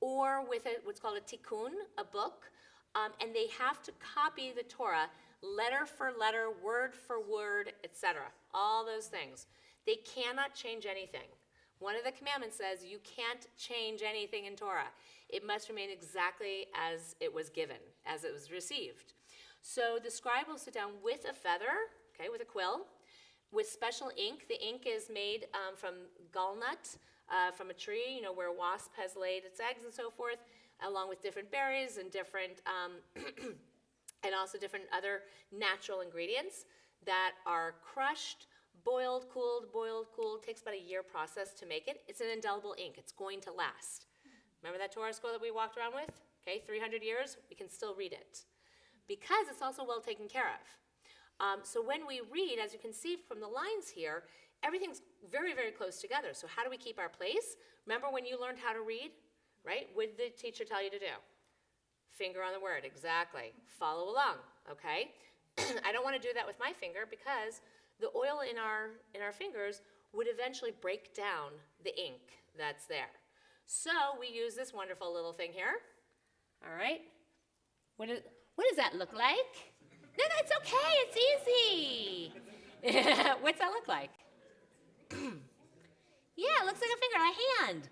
or with what's called a tikkun, a book. And they have to copy the Torah letter for letter, word for word, etc. All those things. They cannot change anything. One of the commandments says you can't change anything in Torah. It must remain exactly as it was given, as it was received. So the scribe will sit down with a feather, okay, with a quill, with special ink. The ink is made from gallnut, from a tree, where a wasp has laid its eggs and so forth, along with different berries and different, and also different other natural ingredients that are crushed, boiled, cooled. Takes about a year process to make it. It's an indelible ink. It's going to last. Remember that Torah scroll that we walked around with? Okay, 300 years, we can still read it. Because it's also well taken care of. So when we read, as you can see from the lines here, everything's very, very close together. So how do we keep our place? Remember when you learned how to read? Right? What did the teacher tell you to do? Finger on the word, exactly. Follow along, okay? I don't want to do that with my finger because the oil in our fingers would eventually break down the ink that's there. So we use this wonderful little thing here. All right? What does that look like? No, it's okay. It's easy. What's that look like? Yeah, it looks like a finger, a hand.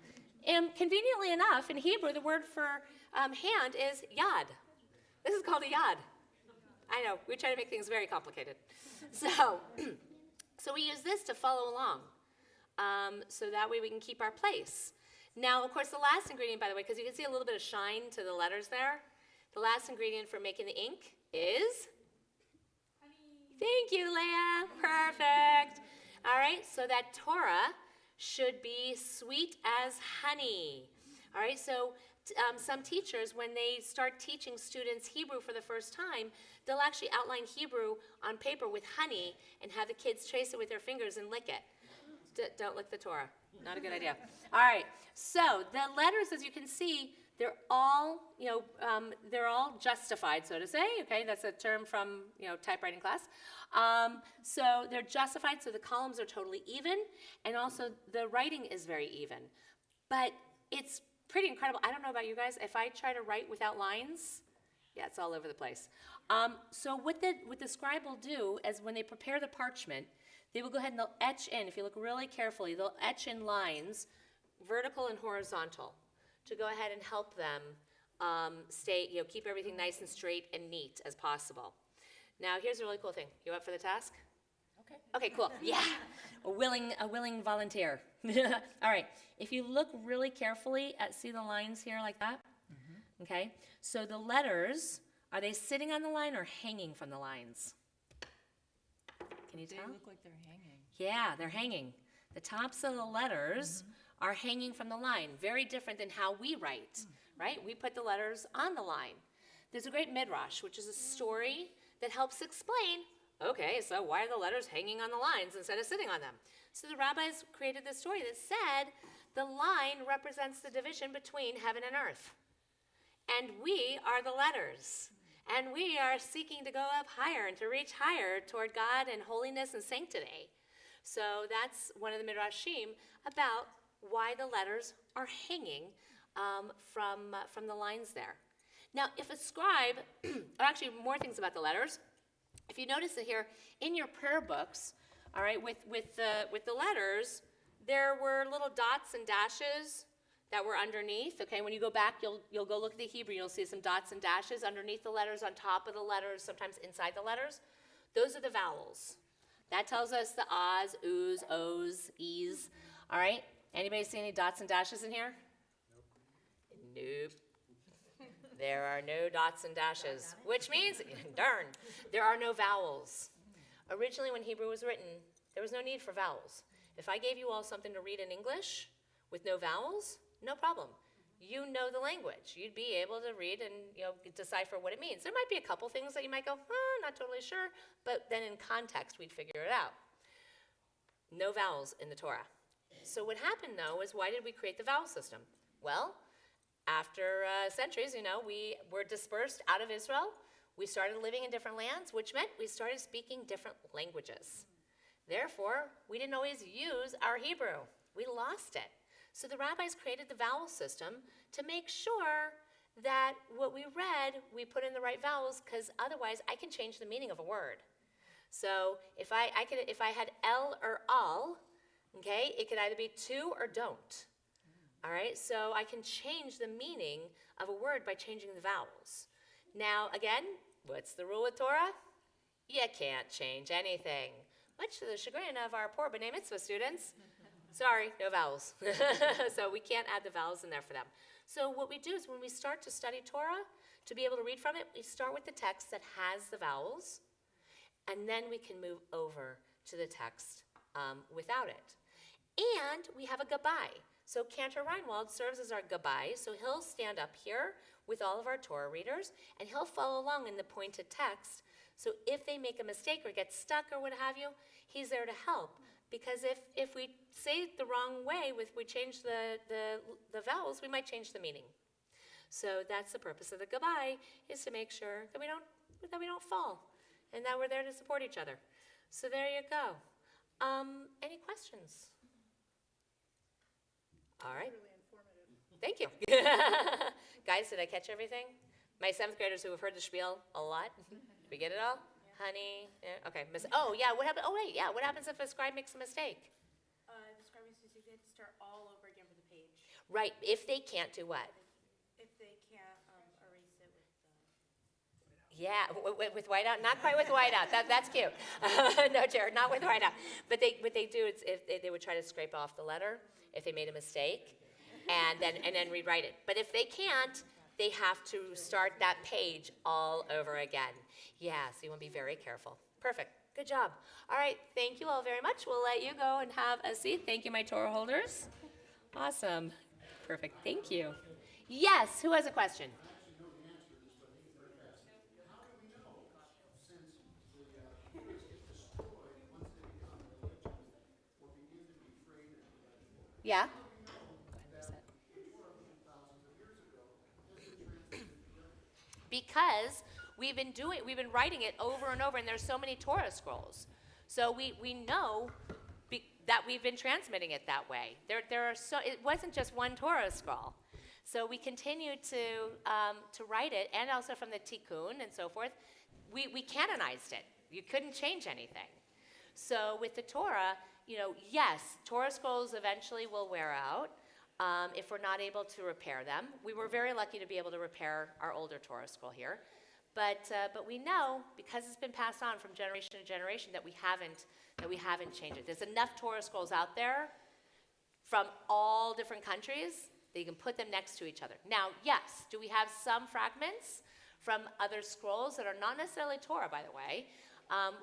And conveniently enough, in Hebrew, the word for hand is yad. This is called a yad. I know, we try to make things very complicated. So, so we use this to follow along. So that way we can keep our place. Now, of course, the last ingredient, by the way, because you can see a little bit of shine to the letters there, the last ingredient for making the ink is? Honey. Thank you, Leah. Perfect. All right, so that Torah should be sweet as honey. All right, so some teachers, when they start teaching students Hebrew for the first time, they'll actually outline Hebrew on paper with honey and have the kids trace it with their fingers and lick it. Don't lick the Torah. Not a good idea. All right, so the letters, as you can see, they're all, they're all justified, so to say. Okay, that's a term from, typewriting class. So they're justified, so the columns are totally even, and also the writing is very even. But it's pretty incredible. I don't know about you guys. If I try to write without lines, yeah, it's all over the place. So what the scribe will do is when they prepare the parchment, they will go ahead and they'll etch in, if you look really carefully, they'll etch in lines, vertical and horizontal, to go ahead and help them keep everything nice and straight and neat as possible. Now, here's a really cool thing. You up for the task? Okay. Okay, cool. Yeah. A willing volunteer. All right. If you look really carefully see the lines here like that? Mm-hmm. Okay. So the letters, are they sitting on the line or hanging from the lines? Can you tell? They look like they're hanging. Yeah, they're hanging. The tops of the letters are hanging from the line. Very different than how we write, right? We put the letters on the line. There's a great midrash, which is a story that helps explain, okay, so why are the letters hanging on the lines instead of sitting on them? So the rabbis created this story that said the line represents the division between heaven and earth. And we are the letters. And we are seeking to go up higher and to reach higher toward God and holiness and sanctity. So that's one of the midrashim about why the letters are hanging from the lines there. Now, if a scribe, or actually more things about the letters, if you notice that here in your prayer books, all right, with the letters, there were little dots and dashes that were underneath. Okay, when you go back, you'll go look at the Hebrew, you'll see some dots and dashes underneath the letters, on top of the letters, sometimes inside the letters. Those are the vowels. That tells us the ahs, oohs, ohs, e's. All right, anybody see any dots and dashes in here? Nope. There are no dots and dashes, which means, darn, there are no vowels. Originally, when Hebrew was written, there was no need for vowels. If I gave you all something to read in English with no vowels, no problem. You know the language. You'd be able to read and decipher what it means. There might be a couple things that you might go, not totally sure, but then in context, we'd figure it out. No vowels in the Torah. So what happened, though, is why did we create the vowel system? Well, after centuries, we were dispersed out of Israel. We started living in different lands, which meant we started speaking different languages. Therefore, we didn't always use our Hebrew. We lost it. So the rabbis created the vowel system to make sure that what we read, we put in the right vowels, because otherwise I can change the meaning of a word. So if I had el or al, okay, it could either be to or don't. All right, so I can change the meaning of a word by changing the vowels. Now, again, what's the rule with Torah? You can't change anything, much to the chagrin of our poor B'nai Mitzvah students. Sorry, no vowels. So we can't add the vowels in there for them. So what we do is when we start to study Torah, to be able to read from it, we start with the text that has the vowels, and then we can move over to the text without it. And we have a gabai. So Cantor Reinwald serves as our gabai, so he'll stand up here with all of our Torah readers, and he'll follow along in the pointed text. So if they make a mistake or get stuck or what have you, he's there to help. Because if we say it the wrong way, if we change the vowels, we might change the meaning. So that's the purpose of the gabai, is to make sure that we don't fall, and that we're there to support each other. So there you go. Any questions? All right. Really informative. Thank you. Guys, did I catch everything? My 7th graders who have heard the spiel a lot. Did we get it all? Yeah. Honey. Yeah. Okay. What happened? Oh, wait. Yeah. What happens if a scribe makes a mistake? The scribe needs to start all over again for the page. Right, if they can't do what? If they can't erase it with the. Yeah, with whiteout, not quite with whiteout. That's cute. No, Jared, not with whiteout. But what they do is if they would try to scrape off the letter if they made a mistake, and then rewrite it. But if they can't, they have to start that page all over again. Yeah, so you want to be very careful. Perfect. Good job. All right, thank you all very much. We'll let you go and have a seat. Thank you, my Torah holders. Awesome. Perfect. Thank you. Yes, who has a question? Yeah? Because we've been writing it over and over, and there's so many Torah scrolls. So we know that we've been transmitting it that way. It wasn't just one Torah scroll. So we continued to write it, and also from the Tikkun and so forth. We canonized it. You couldn't change anything. So with the Torah, yes, Torah scrolls eventually will wear out if we're not able to repair them. We were very lucky to be able to repair our older Torah scroll here. But we know, because it's been passed on from generation to generation, that we haven't changed it. There's enough Torah scrolls out there from all different countries that you can put them next to each other. Now, yes, do we have some fragments from other scrolls that are not necessarily Torah, by the way?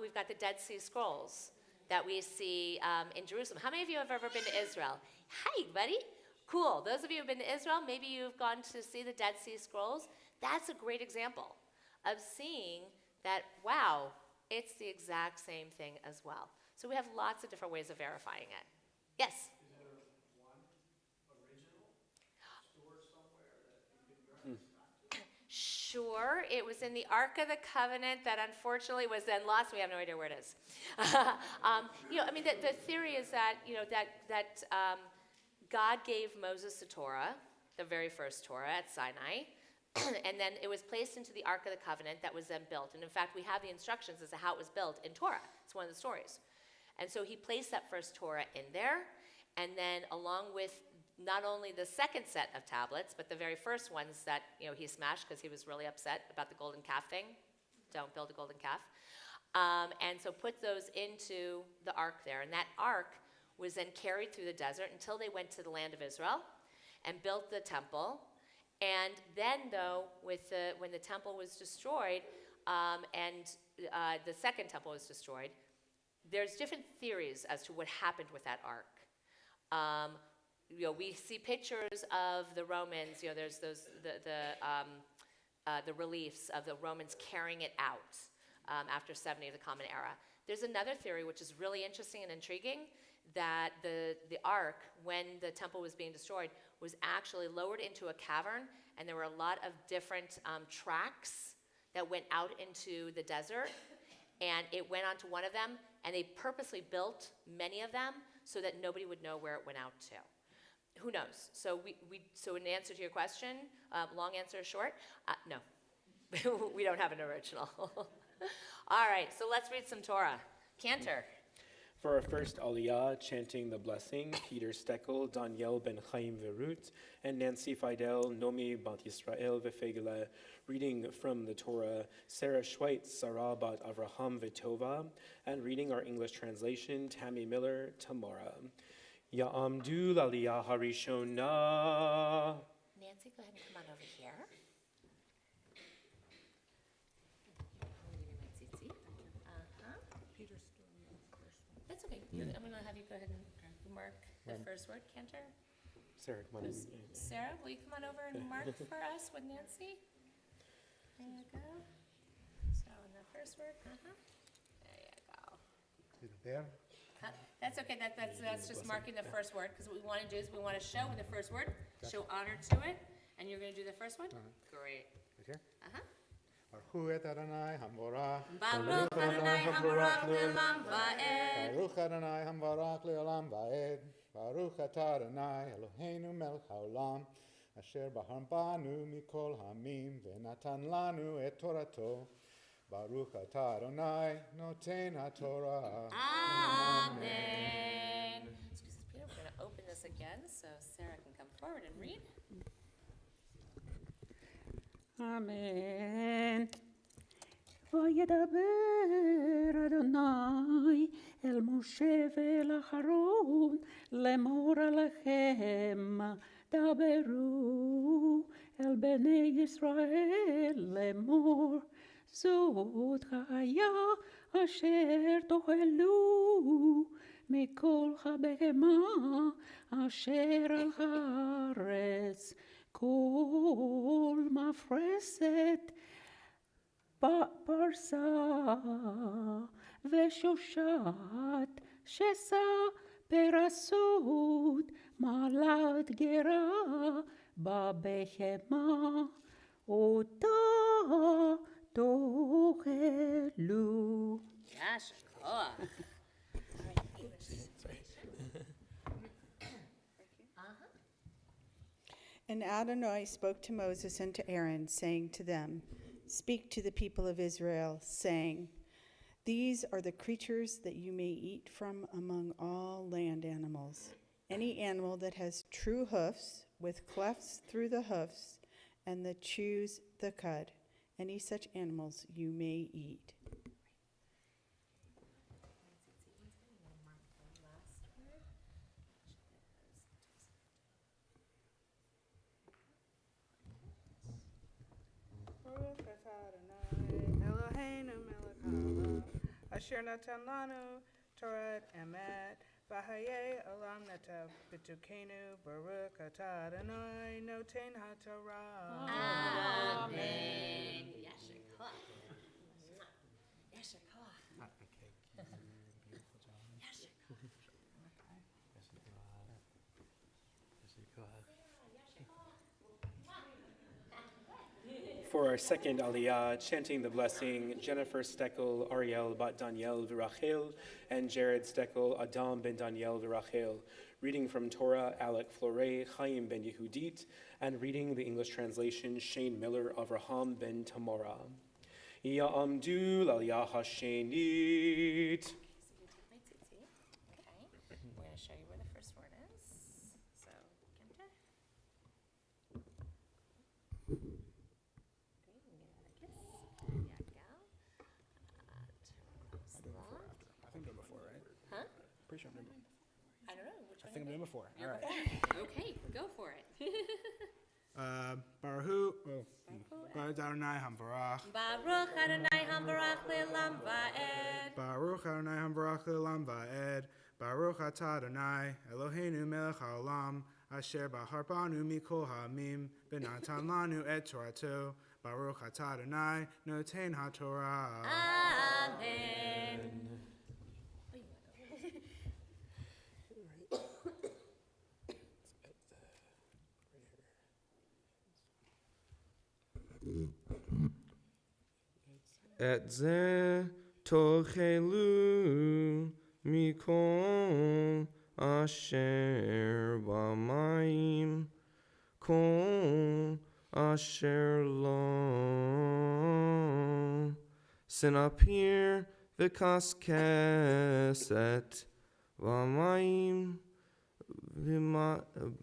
We've got the Dead Sea Scrolls that we see in Jerusalem. How many of you have ever been to Israel? Hi, buddy. Cool. Those of you who have been to Israel, maybe you've gone to see the Dead Sea Scrolls. That's a great example of seeing that, wow, it's the exact same thing as well. So we have lots of different ways of verifying it. Yes? Is there one original stored somewhere that you can reference back to? Sure, it was in the Ark of the Covenant that unfortunately was then lost. We have no idea where it is. The theory is that, God gave Moses the Torah, the very first Torah at Sinai, and then it was placed into the Ark of the Covenant that was then built. And in fact, we have the instructions as to how it was built in Torah. It's one of the stories. And so he placed that first Torah in there, and then along with not only the second set of tablets, but the very first ones that he smashed because he was really upset about the golden calf thing. Don't build a golden calf. And so put those into the ark there. And that ark was then carried through the desert until they went to the land of Israel and built the temple. And then, though, when the temple was destroyed and the second temple was destroyed, there's different theories as to what happened with that ark. We see pictures of the Romans. There's those the reliefs of the Romans carrying it out after 70 of the Common Era. There's another theory which is really interesting and intriguing, that the ark, when the temple was being destroyed, was actually lowered into a cavern, and there were a lot of different tracks that went out into the desert, and it went onto one of them, and they purposely built many of them so that nobody would know where it went out to. Who knows? So so in answer to your question, long answer is short, no. We don't have an original. All right, so let's read some Torah. Cantor. For our first Aliyah, chanting the blessing, Peter Steckel, Daniel Ben Chaim Verut, and Nancy Fidel, Nomi Bat Yisrael Vefegele, reading from the Torah, Sarah Schweitz, Sarah Bat Avraham Vetova, and reading our English translation, Tammy Miller, Tamara. Ya'amdu l'Aliyah harishona. Nancy, go ahead and come on over here. That's okay. I'm going to have you go ahead and mark the first word, Cantor. Sarah, come on. Sarah, will you come on over and mark for us with Nancy? There you go. So, on the first word, there you go. There? That's okay. That's just marking the first word, because what we want to do is we want to show with the first word, show honor to it, and you're going to do the first one? Great. Right here? Baruch et Adonai Hamvorach. Baruch Adonai Hamvorach le'olam va'ed. Baruch Adonai Hamvorach le'olam va'ed. Baruch atah Adonai Eloheinu melech haolam, asher bahar banu mikol hamim, ve'natan lanu et Torato. Baruch atah Adonai noten haTorah. Amen. Excuse us, Peter. We're going to open this once again, so Sarah can come forward and read. Amen. וידבר אדוני אל משה ואל אהרון לאמור עליכם דברו אל בני ישראל לאמור זאת חיה אשר תאכלו מכל הבהמה אשר על הארץ כל מפרסת פרסה ושושת שסה פרסות מעלת גרה בבהמה אותה תאכלו. Yasher koach. And Adonai spoke to Moses and to Aaron, saying to them, Speak to the people of Israel, saying, These are the creatures that you may eat from among all land animals. Any animal that has true hoofs, with clefts through the hoofs, and that chews the cud. Any such animals you may eat. Eloheinu melech haolam, asher natan lanu Torah emet, v'hayei olam netav b'tukenu, baruch atah Adonai noten haTorah. Amen. Yasher koach. Yasher koach. Yasher For our second aliyah, chanting the blessing, Jennifer Steckel, Ariel bat Daniel v'Rachel, and Jared Steckel, Adam ben Daniel v'Rachel. Reading from Torah, Alec Floray, Chaim ben Yehudit, and reading the English translation, Shane Miller, Avraham ben Tamora. Ya'amdu l'aliyah ha'shenit. So you take my tzitzi. Okay. We're going to show you where the first word is. So, Kenta. Great. I'm going to kiss. There you go. Turn those long. I think I'm doing before, right? Huh? Pretty sure I'm doing before. I don't know. Which I one? think I'm doing before. You're All right. before. Okay, go for it. Baruch Adonai Hamvarach. Baruch Adonai Hamvarach le'olam va'ed. Baruch Adonai Hamvarach le'olam va'ed. Baruch atah Adonai Eloheinu melech haolam asher b'harpanu mikol ha'amim v'natan lanu et Torato. Baruch atah Adonai noten haTorah. Amen. Et ze tochelu mikol asher b'mayim kol asher lo sinapir v'kaskeset b'mayim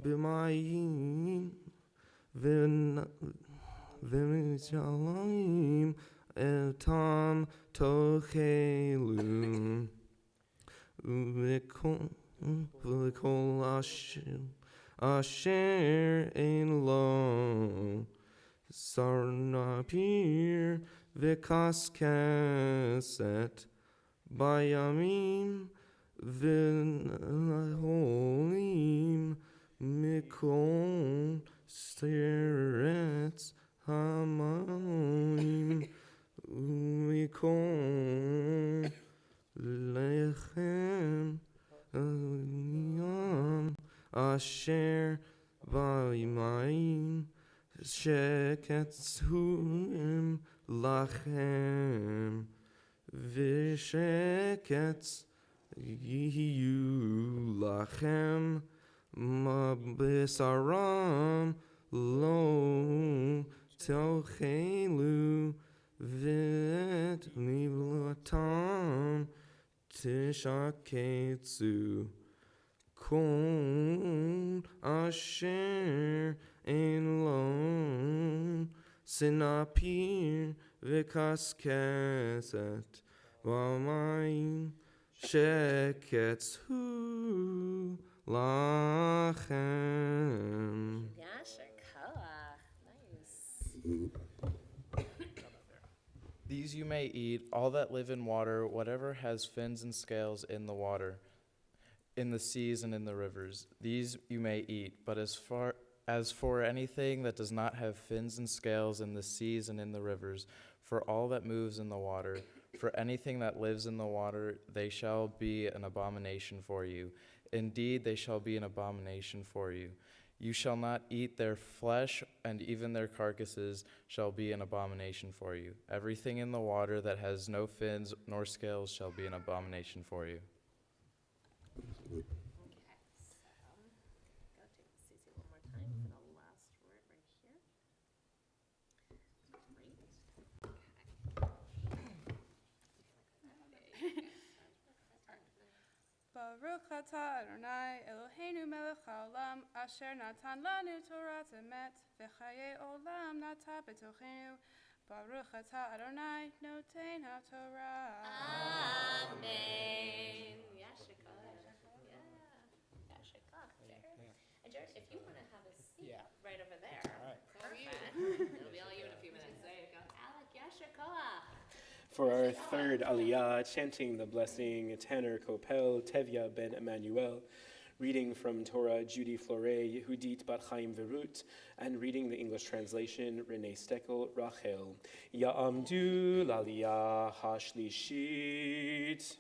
b'mayim v'mitzalayim etam tochelu v'kol asher ein lo sarnapir v'kaskeset bayamim v'naholim mikol steretz hamayim mikol lechem yam asher b'mayim sheketzuim lachem v'sheketz yiyu lachem ma besaram lo tochelu v'et mivlatam tishaketzu Kol asher ein lo sinapir v'kaskeset v'mayim sheketzu lachem. Yasher koach. Nice. These you may eat, all that live in water, whatever has fins and scales in the water, in the seas and in the rivers. These you may eat, but as for anything that does not have fins and scales in the seas and in the rivers, for all that moves in the water, for anything that lives in the water, they shall be an abomination for you. Indeed, they shall be an abomination for you. You shall not eat their flesh, and even their carcasses shall be an abomination for you. Everything in the water that has no fins nor scales shall be an abomination for you. Okay, so go to Susie one more time for the last word right here. Baruch atah Adonai Eloheinu melech haolam asher natan lanu Torah emet v'chaye olam nata b'tochenu. Baruch atah Adonai noten haTorah. Amen. Yasher koach. Yeah. Yasher koach there. And Jared, if you want to have a seat right over there. All right. Perfect. It'll be all you in a few minutes. There you go. Alec, Yasher koach. For our third aliyah, chanting the blessing, tenor Kopel Tevya ben Emmanuel, reading from Torah Judy Floray, Yehudit Bat Chaim Verut, and reading the English translation, Renee Steckel, Rachel. Ya'amdu l'aliyah ha'shlishit.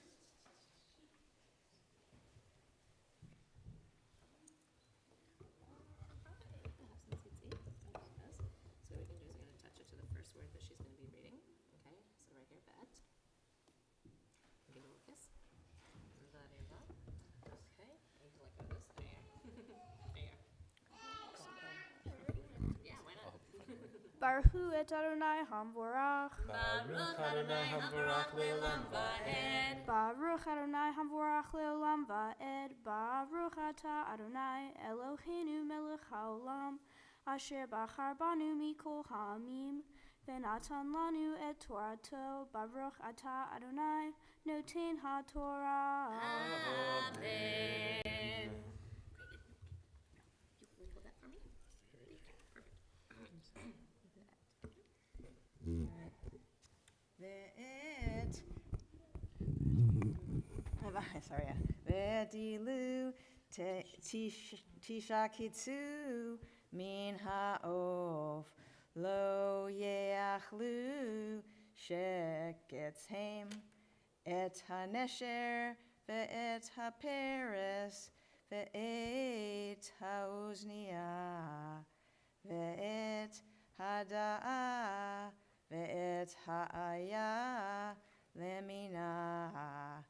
So what we can do is we're going to touch it to the first word that she's going to be reading. Okay, so right here, Bet. We're going to Lucas. Vareva. Okay, and like this. There you go. Yeah, why not? Baruch et Adonai Hamvorach. Baruch Adonai Hamvorach Le'olam Va'ed. Baruch Adonai Hamvorach Le'olam Va'ed. Baruch atah Adonai Eloheinu melech haolam asher bachar banu mikol ha'amim v'natan lanu et Torato. Baruch atah Adonai noten haTorah. Amen. Will you hold that for me? V'edilu tishakitzu min ha'ov lo yeachlu shekethem et hanesher ve'et haperes ve'et haozniah ve'et hada'ah ve'et ha'aya lemina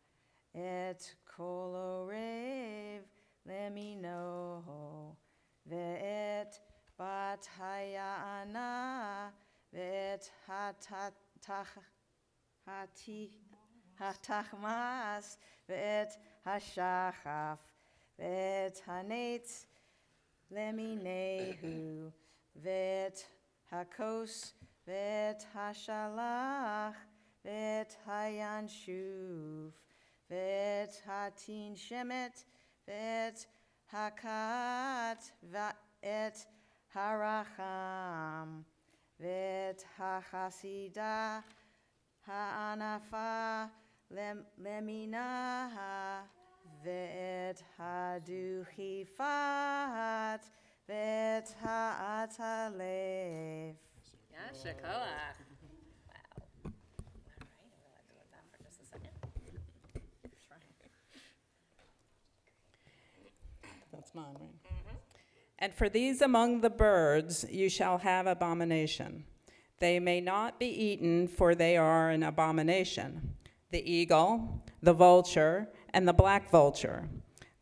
et kol orev lemino ve'et bat hayana ve'et hatachmas ve'et hashachaf ve'et hanetz leminehu ve'et hakos ve'et hashalach ve'et hayanshuv ve'et hatin shemet ve'et hakat ve'et haracham ve'et hachasida ha'anafa leminaha ve'et haduchifat ve'et ha'atalev. Yasher koach. Wow. All right, we'll have to look that for just a second. That's mine, right? And for these among the birds you shall have abomination. They may not be eaten, for they are an abomination. The eagle, the vulture, and the black vulture,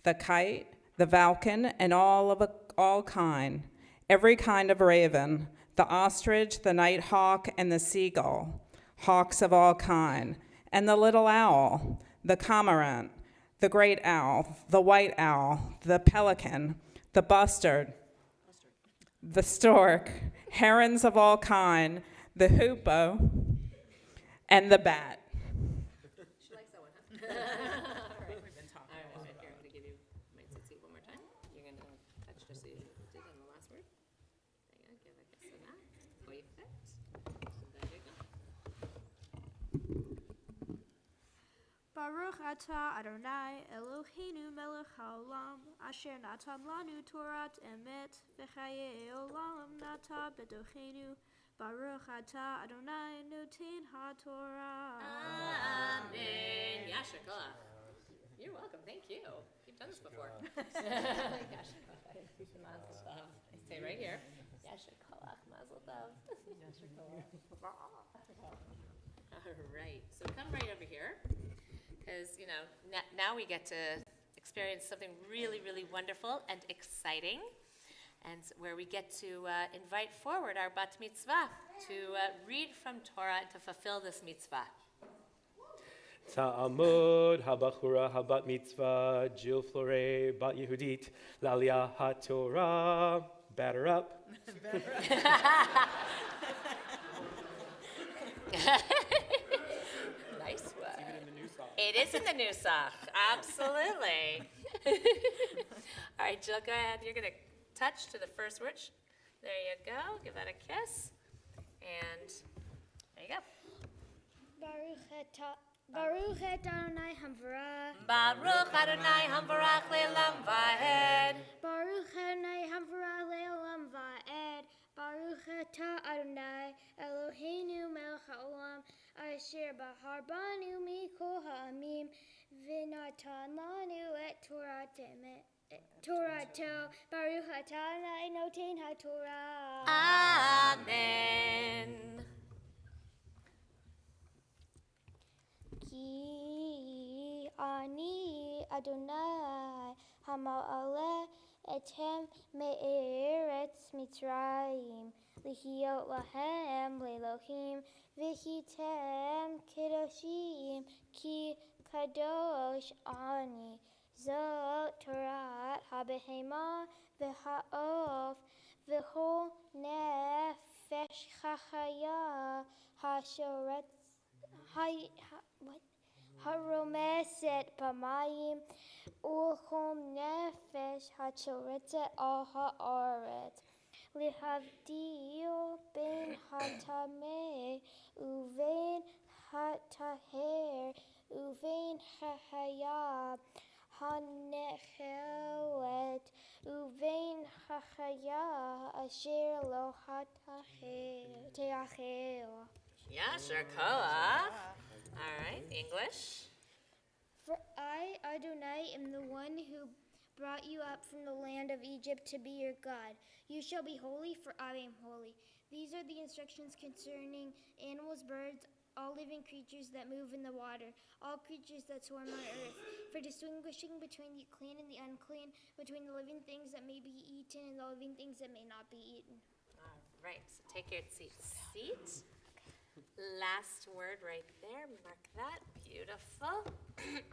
the kite, the falcon, and all kind, every kind of raven, the ostrich, the nighthawk, and the seagull, hawks of all kind, and the little owl, the cormorant, the great owl, the white owl, the pelican, the bustard, the stork, herons of all kind, the hoopoe, and the bat. She likes that one, huh? All right. We've been talking. All right, here, I'm gonna give you my tzitzit one more time. You're gonna touch just so you did on the last word. There you go, give a kiss on that. Perfect. So there you go. Baruch atah Adonai Eloheinu melech haolam asher natan lanu Torat emet v'chaye olam nata b'tochenu. Baruch atah Adonai noten haTorah. Amen. Yasher koach. You're welcome. Thank you. You've done this before. Yasher koach. Mazel tov. Stay right here. Yasher koach. Mazel tov. Yasher koach. All right. So come right over here, because now we get to experience something really, really wonderful and exciting, and where we get to invite forward our bat mitzvah to read from Torah and to fulfill this mitzvah. Ta'amud habachura habat mitzvah Jill Floray bat Yehudit Lalia HaTorah. Batter up. Nice one. It is in the Nusach. Absolutely. All right, Jill, go ahead. You're going to touch to the first word. There you go. Give that a kiss. And there you go. Baruch et Adonai Hamvarach. Baruch Adonai Hamvarach le'olam va'ed. Baruch Adonai Hamvarach le'olam va'ed. Baruch atah Adonai Eloheinu melech haolam asher bahar banu mikol ha'amim v'natan lanu et Torato. Baruch atah Adonai noten haTorah. Amen. Ki ani Adonai hama'aleh etem me'eretz Mitzrayim lihiot lahem le'elohim v'hitem kedoshim ki kadosh ani zot Torat habehema v'ha'of v'hol nefesh chachaya hashoretz Haromeset Pamayim Ulchom Nefesh Hachoretzet Al Haaretz Lihavdil Ben Hatameh Uvein Hataher Uvein Hahayah Hanechelet Uvein Hachayah Asher Lo Hataher Teachel. Yasher koach. All right, English. For I, Adonai, am the one who brought you up from the land of Egypt to be your God. You shall be holy, for I am holy. These are the instructions concerning animals, birds, all living creatures that move in the water, all creatures that swarm on earth, for distinguishing between the clean and the unclean, between the living things that may be eaten and the living things that may not be eaten. All right, so take your seat. Last word right there. Mark that. Beautiful. And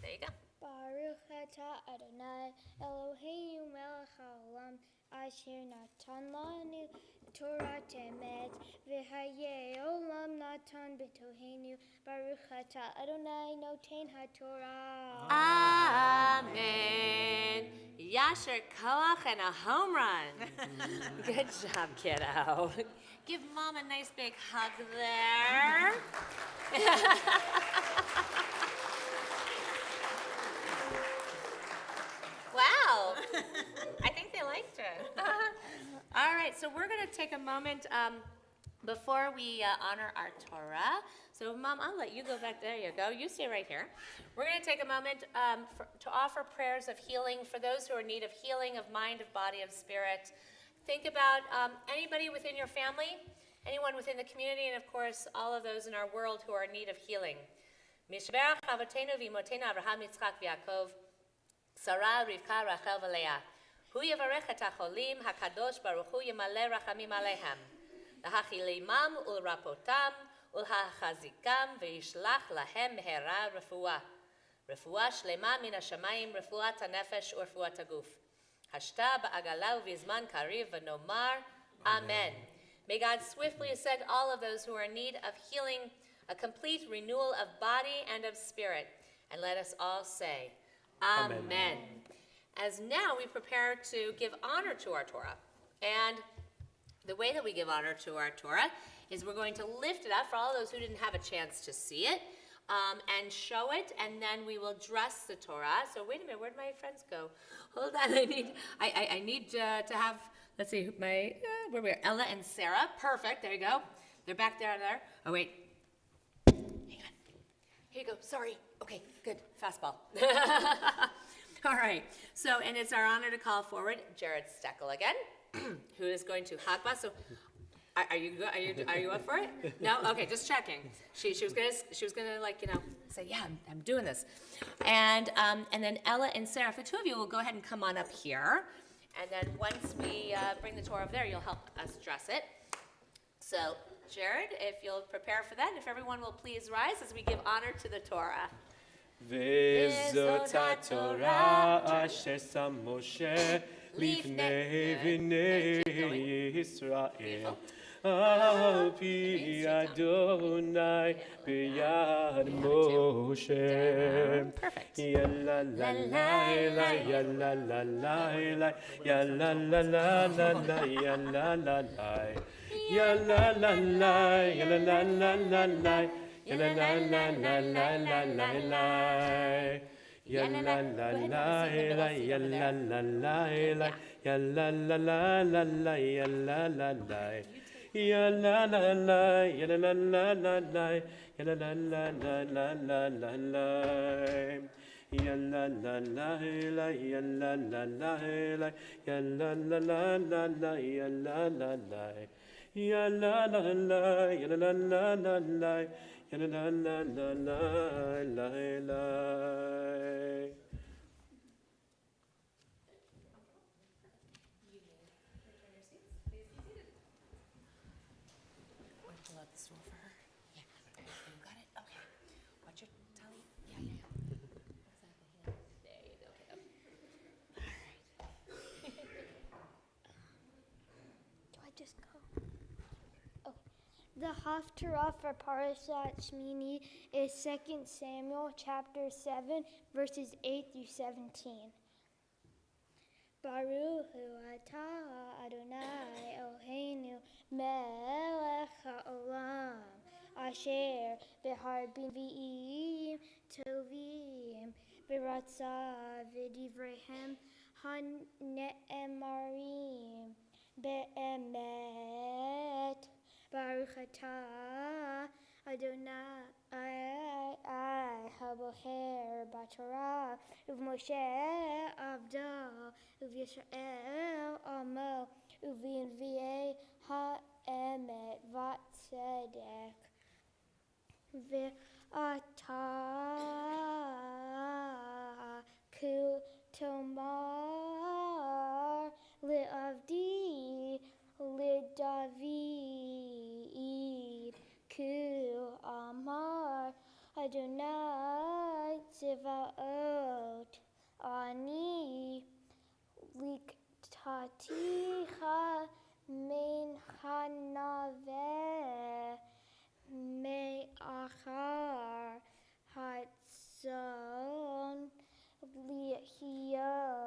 there you go. Baruch atah Adonai Eloheinu melech haolam asher natan lanu Torat emet v'haye olam natan b'tohenu. Baruch atah Adonai noten haTorah. Amen. Yasher koach and a home run. Good job, kiddo. Give Mom a nice big hug there. Wow. I think they liked it. All right, so we're going to take a moment before we honor our Torah. So, Mom, I'll let you go back. There you go. You stay right here. We're going to take a moment to offer prayers of healing for those who are in need of healing of mind, of body, of spirit. Think about anybody within your family, anyone within the community, and of course, all of those in our world who are in need of healing. Mishberach avotenu v'imotenu Avraham, Yitzchak, v'Yaakov, Sarah, Rivka, Rachel, v'Leah. Hu yavarech et hacholim, hakadosh baruch hu yemale rachamim alehem. Lahachilimam ulrapotam, ulhachazikam, v'yishlach lahem mehera refuah. רפואה שלמה מן השמיים, רפואת הנפש ורפואת הגוף. השתה בעגלה ובזמן קריב ונאמר, Amen. May God swiftly ascend all of those who are in need of healing, a complete renewal of body and of spirit. And let us all say, Amen. As now we prepare to give honor to our Torah. And the way that we give honor to our Torah is we're going to lift it up for all those who didn't have a chance to see it, and show it, and then we will dress the Torah. So wait a minute, where'd my friends go? Hold on, I need to have, let's see, where we are, Ella and Sarah. Perfect, there you go. They're back there. Oh, wait. Hang on. Here you go, sorry. Okay, good, fastball. All right, so, and it's our honor to call forward Jared Steckel again, who is going to Hagbah. So, are you up for it? No, okay, just checking. She was gonna say, yeah, I'm doing this, and then Ella and Sarah, if the two of you will go ahead and come on up here, and then once we bring the Torah over there, you'll help us dress it. So, Jared, if you'll prepare for that, if everyone will please rise as we give honor to the Torah. וזאת התורה אשר שם משה לפני בני ישראל על פי אדוני ביד משה. יאללה לה לה יאללה לה לה יאללה לה לה יאללה לה לה יאללה לה לה יאללה לה לה Ya la la la la la la la la. Ya la la la la ya la la la la. Ya la la la la la ya la la la. Ya la la la ya la la la la la. Ya la la la la la la la la. Ya la la la la ya la la la la. Ya la la la la la ya la la la. Ya la la la ya la la la la. La la la la la la la. Pull out the stool for her. Yeah. You got it? Okay. Watch your tummy. Yeah. There you go. Okay. All right. Do I just go? The Haftarah for Parashat Shmini is 2 Samuel chapter 7, verses 8 through 17. Baruch hu atah Adonai Eloheinu melech haolam asher beharbim tovim v'ratzah v'divrehem hane'emarim be'emet. Baruch atah Adonai haboher b'Torah u'Moshe avdo u'Yisrael amo u'v'nviei ha'emet v'tzedek v'atah ku tomar le'avdi le'David ku amar Adonai Tzevaot ani liktaticha min hanaveh me'achar hatzon lihiot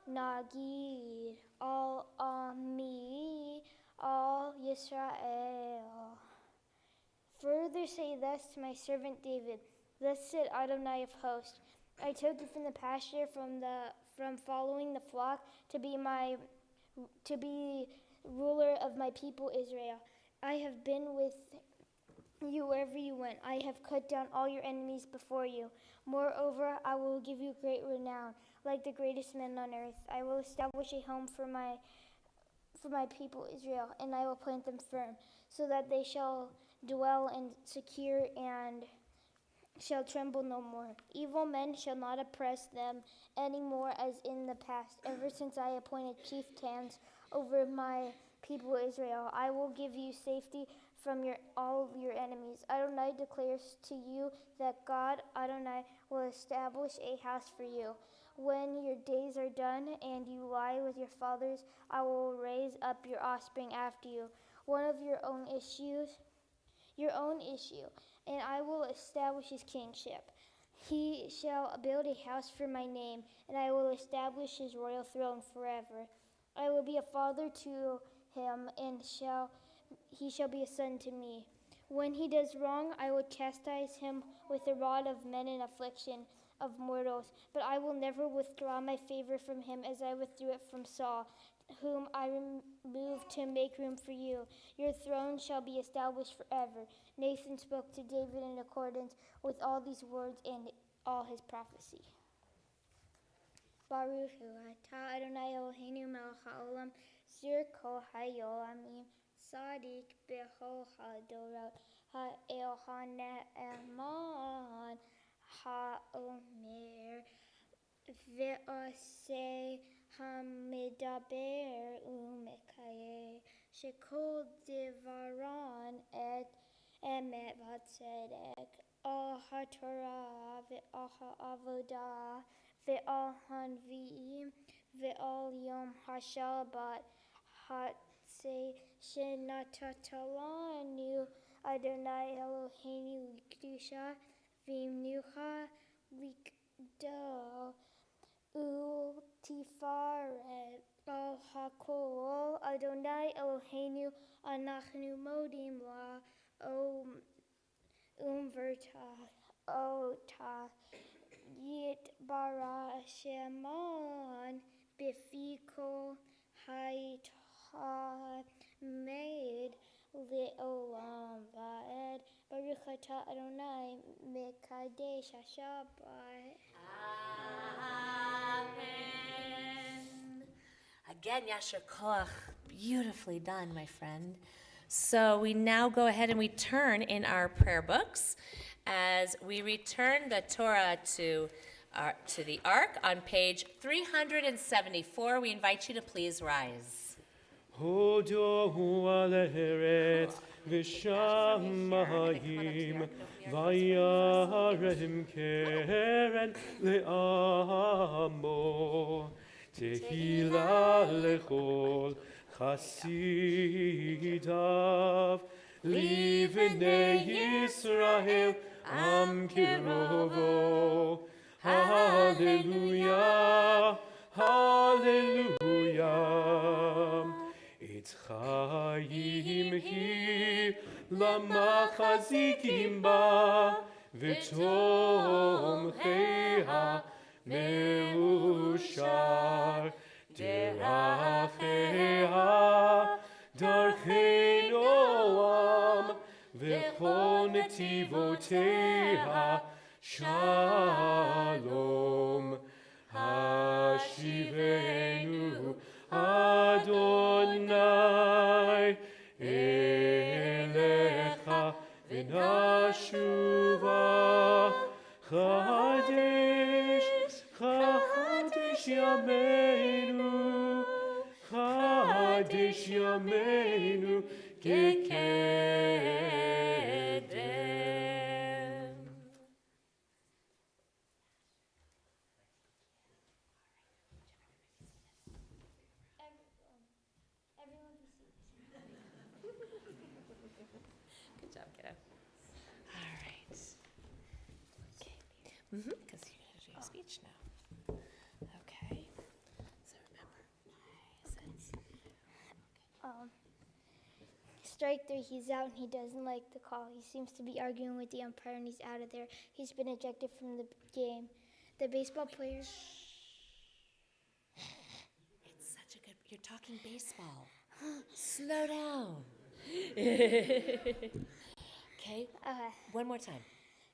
nagid al ami al Yisrael. Further say thus to my servant David, thus said Adonai of hosts, I took you from the pasture, from following the flock, to be ruler of my people Israel. I have been with you wherever you went. I have cut down all your enemies before you. Moreover, I will give you great renown, like the greatest men on earth. I will establish a home for my people Israel, and I will plant them firm, so that they shall dwell and secure and shall tremble no more. Evil men shall not oppress them any more as in the past, ever since I appointed chieftains over my people Israel. I will give you safety from all your enemies. Adonai declares to you that God, Adonai, will establish a house for you. When your days are done and you lie with your fathers, I will raise up your offspring after you, one of your own issue, and I will establish his kingship. He shall build a house for my name, and I will establish his royal throne forever. I will be a father to him, and he shall be a son to me. When he does wrong, I will chastise him with the rod of men in affliction of mortals. But I will never withdraw my favor from him as I withdrew it from Saul, whom I removed to make room for you. Your throne shall be established forever. Nathan spoke to David in accordance with all these words and all his prophecy. Baruch hu atah Adonai Eloheinu melech haolam, zir kol hayolamim, Sadiq bechol hadorot, ha'el ha'ne'eman, ha'omer, ve'oseh ha'medaber u'mekayeh, shekol devaran et emet v'tzedek, al ha'torah ve'al ha'avodah, ve'al hanvi'im, ve'al yom ha'shabbat, ha'tzeh shenatatalanu Adonai Eloheinu l'kedusha v'imnucha l'kdal u'tifaret al hakol Adonai Eloheinu anachnu modim la verta ota yitbara sheman b'fikol ha'itamed le'olam va'ed. Baruch atah Adonai mekadesh haShabbat. Amen. Again, Yasher Koach. Beautifully done, my friend. So we now go ahead and we turn in our prayer books as we return the Torah to the Ark on page 374. We invite you to please rise. Hodohu al-Eretz v'shamayim v'yarem keren le'amo tehila lechol chasidav livnei Yisrael am kirovo. Hallelujah, hallelujah. It's chayim hi lamachazikim ba v'tomcheha meushar deracheha darchei noam v'chol netivoteha Shalom, Hashivenu Adonai Elecha v'nashuva Chadesh, Chadesh Yameinu, Chadesh Yameinu Kekedem. Good job, kiddo. All right. Okay. Because you're going to do your speech now. Okay. So remember, Strike three, he's out and he doesn't like the call. He seems to be arguing with the umpire and he's out of there. He's been ejected from the game. The baseball player... It's such a good... You're talking baseball. Slow down. Okay. One more time.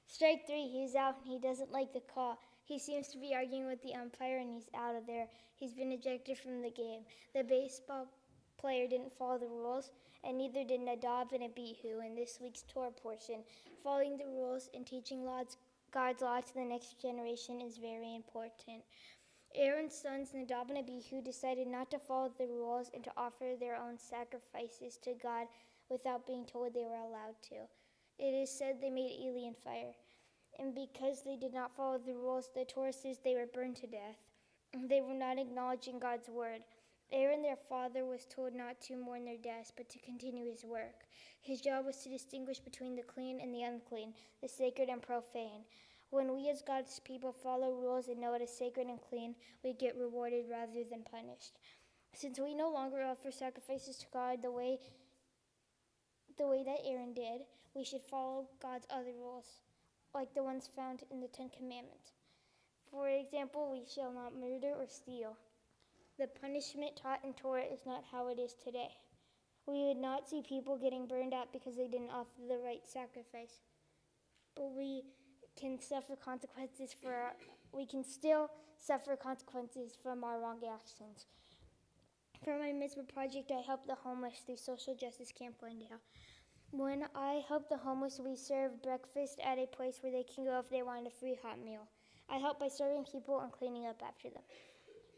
Strike three, he's out and he doesn't like the call. He seems to be arguing with the umpire and he's out of there. He's been ejected from the game. The baseball player didn't follow the rules, and neither did Nadav and Abihu in this week's Torah portion. Following the rules and teaching God's law to the next generation is very important. Aaron's sons Nadav and Abihu decided not to follow the rules and to offer their own sacrifices to God without being told they were allowed to. It is said they made alien fire. And because they did not follow the rules, the Torah says they were burned to death. They were not acknowledging God's word. Aaron, their father, was told not to mourn their deaths, but to continue his work. His job was to distinguish between the clean and the unclean, the sacred and profane. When we as God's people follow rules and know what is sacred and clean, we get rewarded rather than punished. Since we no longer offer sacrifices to God the way that Aaron did, we should follow God's other rules, like the ones found in the Ten Commandments. For example, we shall not murder or steal. The punishment taught in Torah is not how it is today. We would not see people getting burned out because they didn't offer the right sacrifice. But we can still suffer consequences from our wrong actions. For my Mitzvah project, I helped the homeless through Social Justice Camp Glendale. When I helped the homeless, we served breakfast at a place where they can go if they want a free hot meal. I help by serving people and cleaning up after them.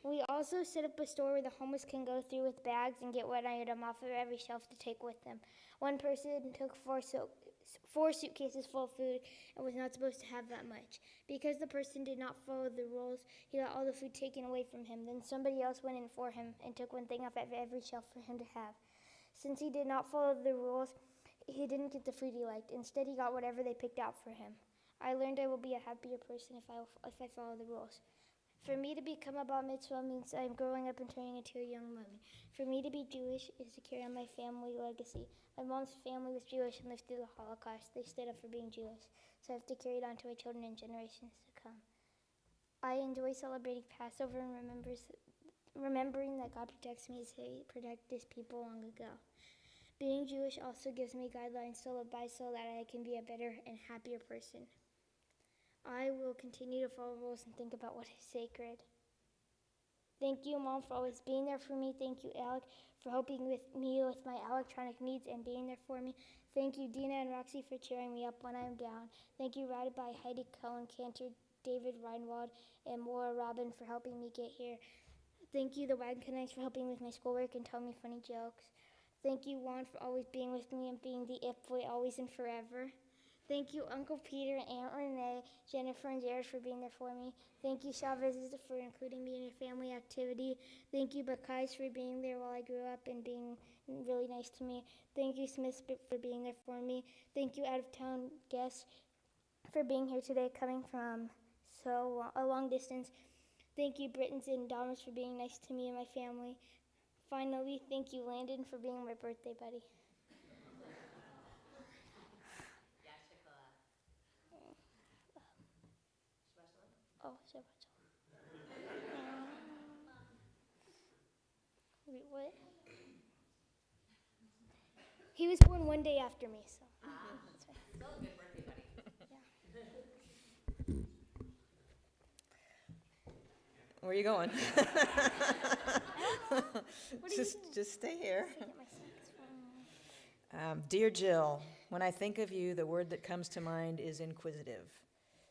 We also set up a store where the homeless can go through with bags and get one item off of every shelf to take with them. One person took four suitcases full of food and was not supposed to have that much. Because the person did not follow the rules, he got all the food taken away from him. Then somebody else went in for him and took one thing off of every shelf for him to have. Since he did not follow the rules, he didn't get the food he liked. Instead, he got whatever they picked out for him. I learned I will be a happier person if I follow the rules. For me to become a Bar Mitzvah means I'm growing up and turning into a young mommy. For me to be Jewish is to carry on my family legacy. My mom's family was Jewish and lived through the Holocaust. They stood up for being Jewish, so I have to carry it on to my children and generations to come. I enjoy celebrating Passover and remembering that God protects me as He protected His people long ago. Being Jewish also gives me guidelines to live by so that I can be a better and happier person. I will continue to follow rules and think about what is sacred. Thank you, Mom, for always being there for me. Thank you, Alec, for helping me with my electronic needs and being there for me. Thank you, Dina and Roxy, for cheering me up when I'm down. Thank you, Rabbi Heidi Cohen, Cantor, David Reinwald, and Laura Robin for helping me get here. Thank you, the Wagon Connects, for helping with my schoolwork and telling me funny jokes. Thank you, Juan, for always being with me and being the it boy always and forever. Thank you, Uncle Peter, Aunt Renee, Jennifer, and Jared for being there for me. Thank you, Chavez, for including me in your family activity. Thank you, Bakais, for being there while I grew up and being really nice to me. Thank you, Smith, for being there for me. Thank you, out-of-town guests, for being here today, coming from a long distance. Thank you, Brittans and Dahmers, for being nice to me and my family. Finally, thank you, Landon, for being my birthday buddy. Oh, Shabbat. Wait, what? He was born one day after me, so. That's right. Still a good birthday buddy. Yeah. Where are you going? What Just stay here. Get my snacks from- Dear Jill, when I think of you, the word that comes to mind is inquisitive.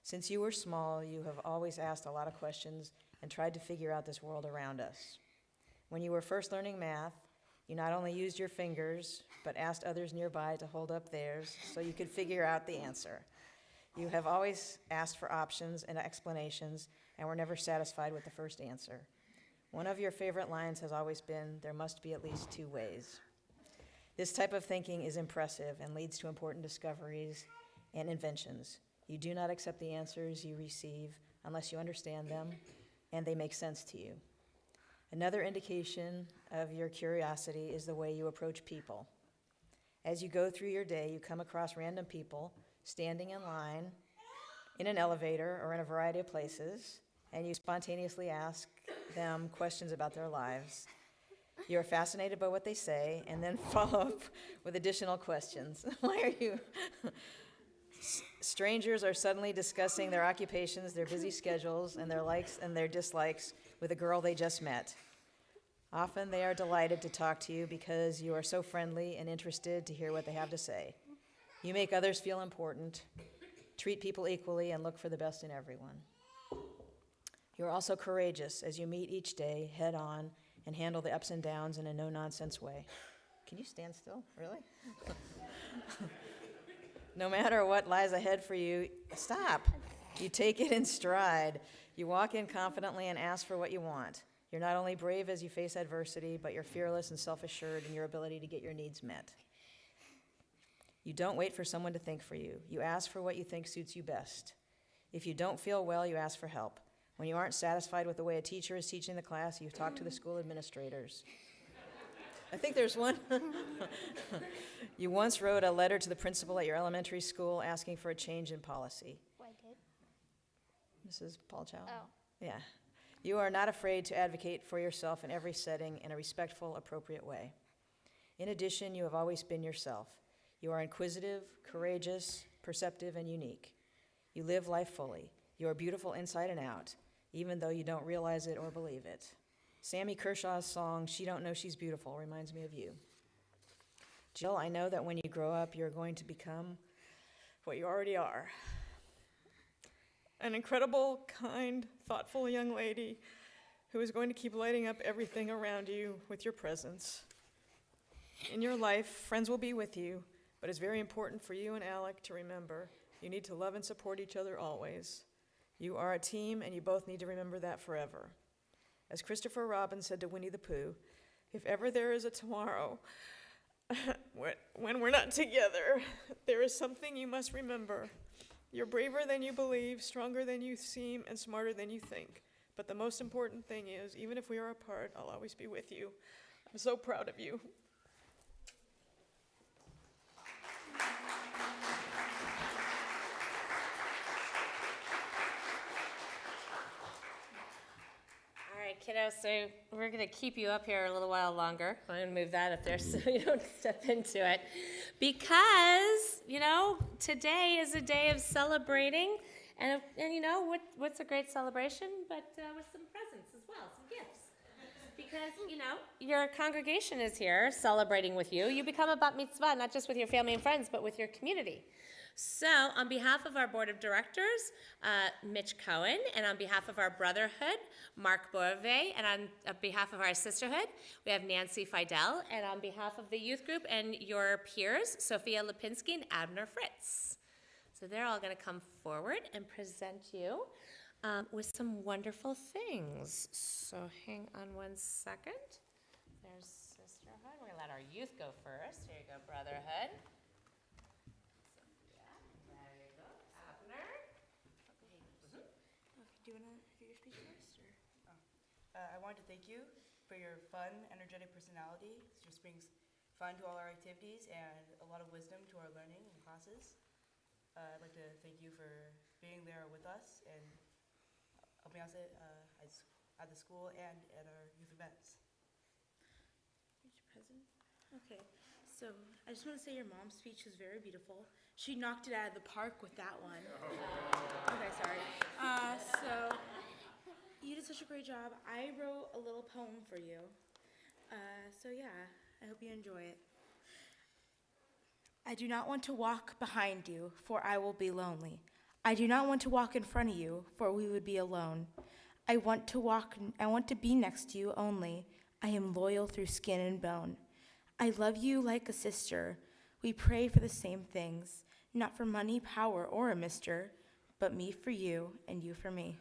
Since you were small, you have always asked a lot of questions and tried to figure out this world around us. When you were first learning math, you not only used your fingers, but asked others nearby to hold up theirs so you could figure out the answer. You have always asked for options and explanations and were never satisfied with the first answer. One of your favorite lines has always been, there must be at least two ways. This type of thinking is impressive and leads to important discoveries and inventions. You do not accept the answers you receive unless you understand them and they make sense to you. Another indication of your curiosity is the way you approach people. As you go through your day, you come across random people standing in line, in an elevator, or in a variety of places, and you spontaneously ask them questions about their lives. You are fascinated by what they say and then follow up with additional questions. Why are you? Strangers are suddenly discussing their occupations, their busy schedules, and their likes and their dislikes with a girl they just met. Often they are delighted to talk to you because you are so friendly and interested to hear what they have to say. You make others feel important, treat people equally, and look for the best in everyone. You are also courageous as you meet each day head on and handle the ups and downs in a no-nonsense way. Can you stand still? Really? No matter what lies ahead for you, stop. You take it in stride. You walk in confidently and ask for what you want. You're not only brave as you face adversity, but you're fearless and self-assured in your ability to get your needs met. You don't wait for someone to think for you. You ask for what you think suits you best. If you don't feel well, you ask for help. When you aren't satisfied with the way a teacher is teaching the class, you talk to the school administrators. I think there's one. You once wrote a letter to the principal at your elementary school asking for a change in policy. I did. Mrs. Paul Chow? Oh. Yeah. You are not afraid to advocate for yourself in every setting in a respectful, appropriate way. In addition, you have always been yourself. You are inquisitive, courageous, perceptive, and unique. You live life fully. You are beautiful inside and out, even though you don't realize it or believe it. Sammy Kershaw's song, "She Don't Know She's Beautiful," reminds me of you. Jill, I know that when you grow up, you're going to become what you already are. An incredible, kind, thoughtful young lady who is going to keep lighting up everything around you with your presence. In your life, friends will be with you, but it's very important for you and Alec to remember you need to love and support each other always. You are a team, and you both need to remember that forever. As Christopher Robin said to Winnie the Pooh, if ever there is a tomorrow when we're not together, there is something you must remember. You're braver than you believe, stronger than you seem, and smarter than you think. But the most important thing is, even if we are apart, I'll always be with you. I'm so proud of you. All right, kiddos, so we're going to keep you up here a little while longer. I'm going to move that up there so you don't step into it. Because, today is a day of celebrating. And what's a great celebration? But with some presents as well, some gifts. Because, your congregation is here celebrating with you. You become a bat mitzvah, not just with your family and friends, but with your community. So, on behalf of our board of directors, Mitch Cohen, and on behalf of our brotherhood, Mark Boerve, and on behalf of our sisterhood, we have Nancy Fidel, and on behalf of the youth group and your peers, Sophia Lipinski and Abner Fritz. So they're all going to come forward and present you with some wonderful things. So hang on one second. There's sisterhood. We're going to let our youth go first. Here you go, brotherhood. Do you want to do your speech first? I wanted to thank you for your fun, energetic personality. It just brings fun to all our activities and a lot of wisdom to our learning and classes. I'd like to thank you for being there with us and helping us at the school and at our youth events. Here's your present. Okay, so I just want to say your mom's speech was very beautiful. She knocked it out of the park with that one. Okay, sorry. So you did such a great job. I wrote a little poem for you. So yeah, I hope you enjoy it. I do not want to walk behind you, for I will be lonely. I do not want to walk in front of you, for we would be alone. I want to be next to you only. I am loyal through skin and bone. I love you like a sister. We pray for the same things, not for money, power, or a mister, but me for you and you for me.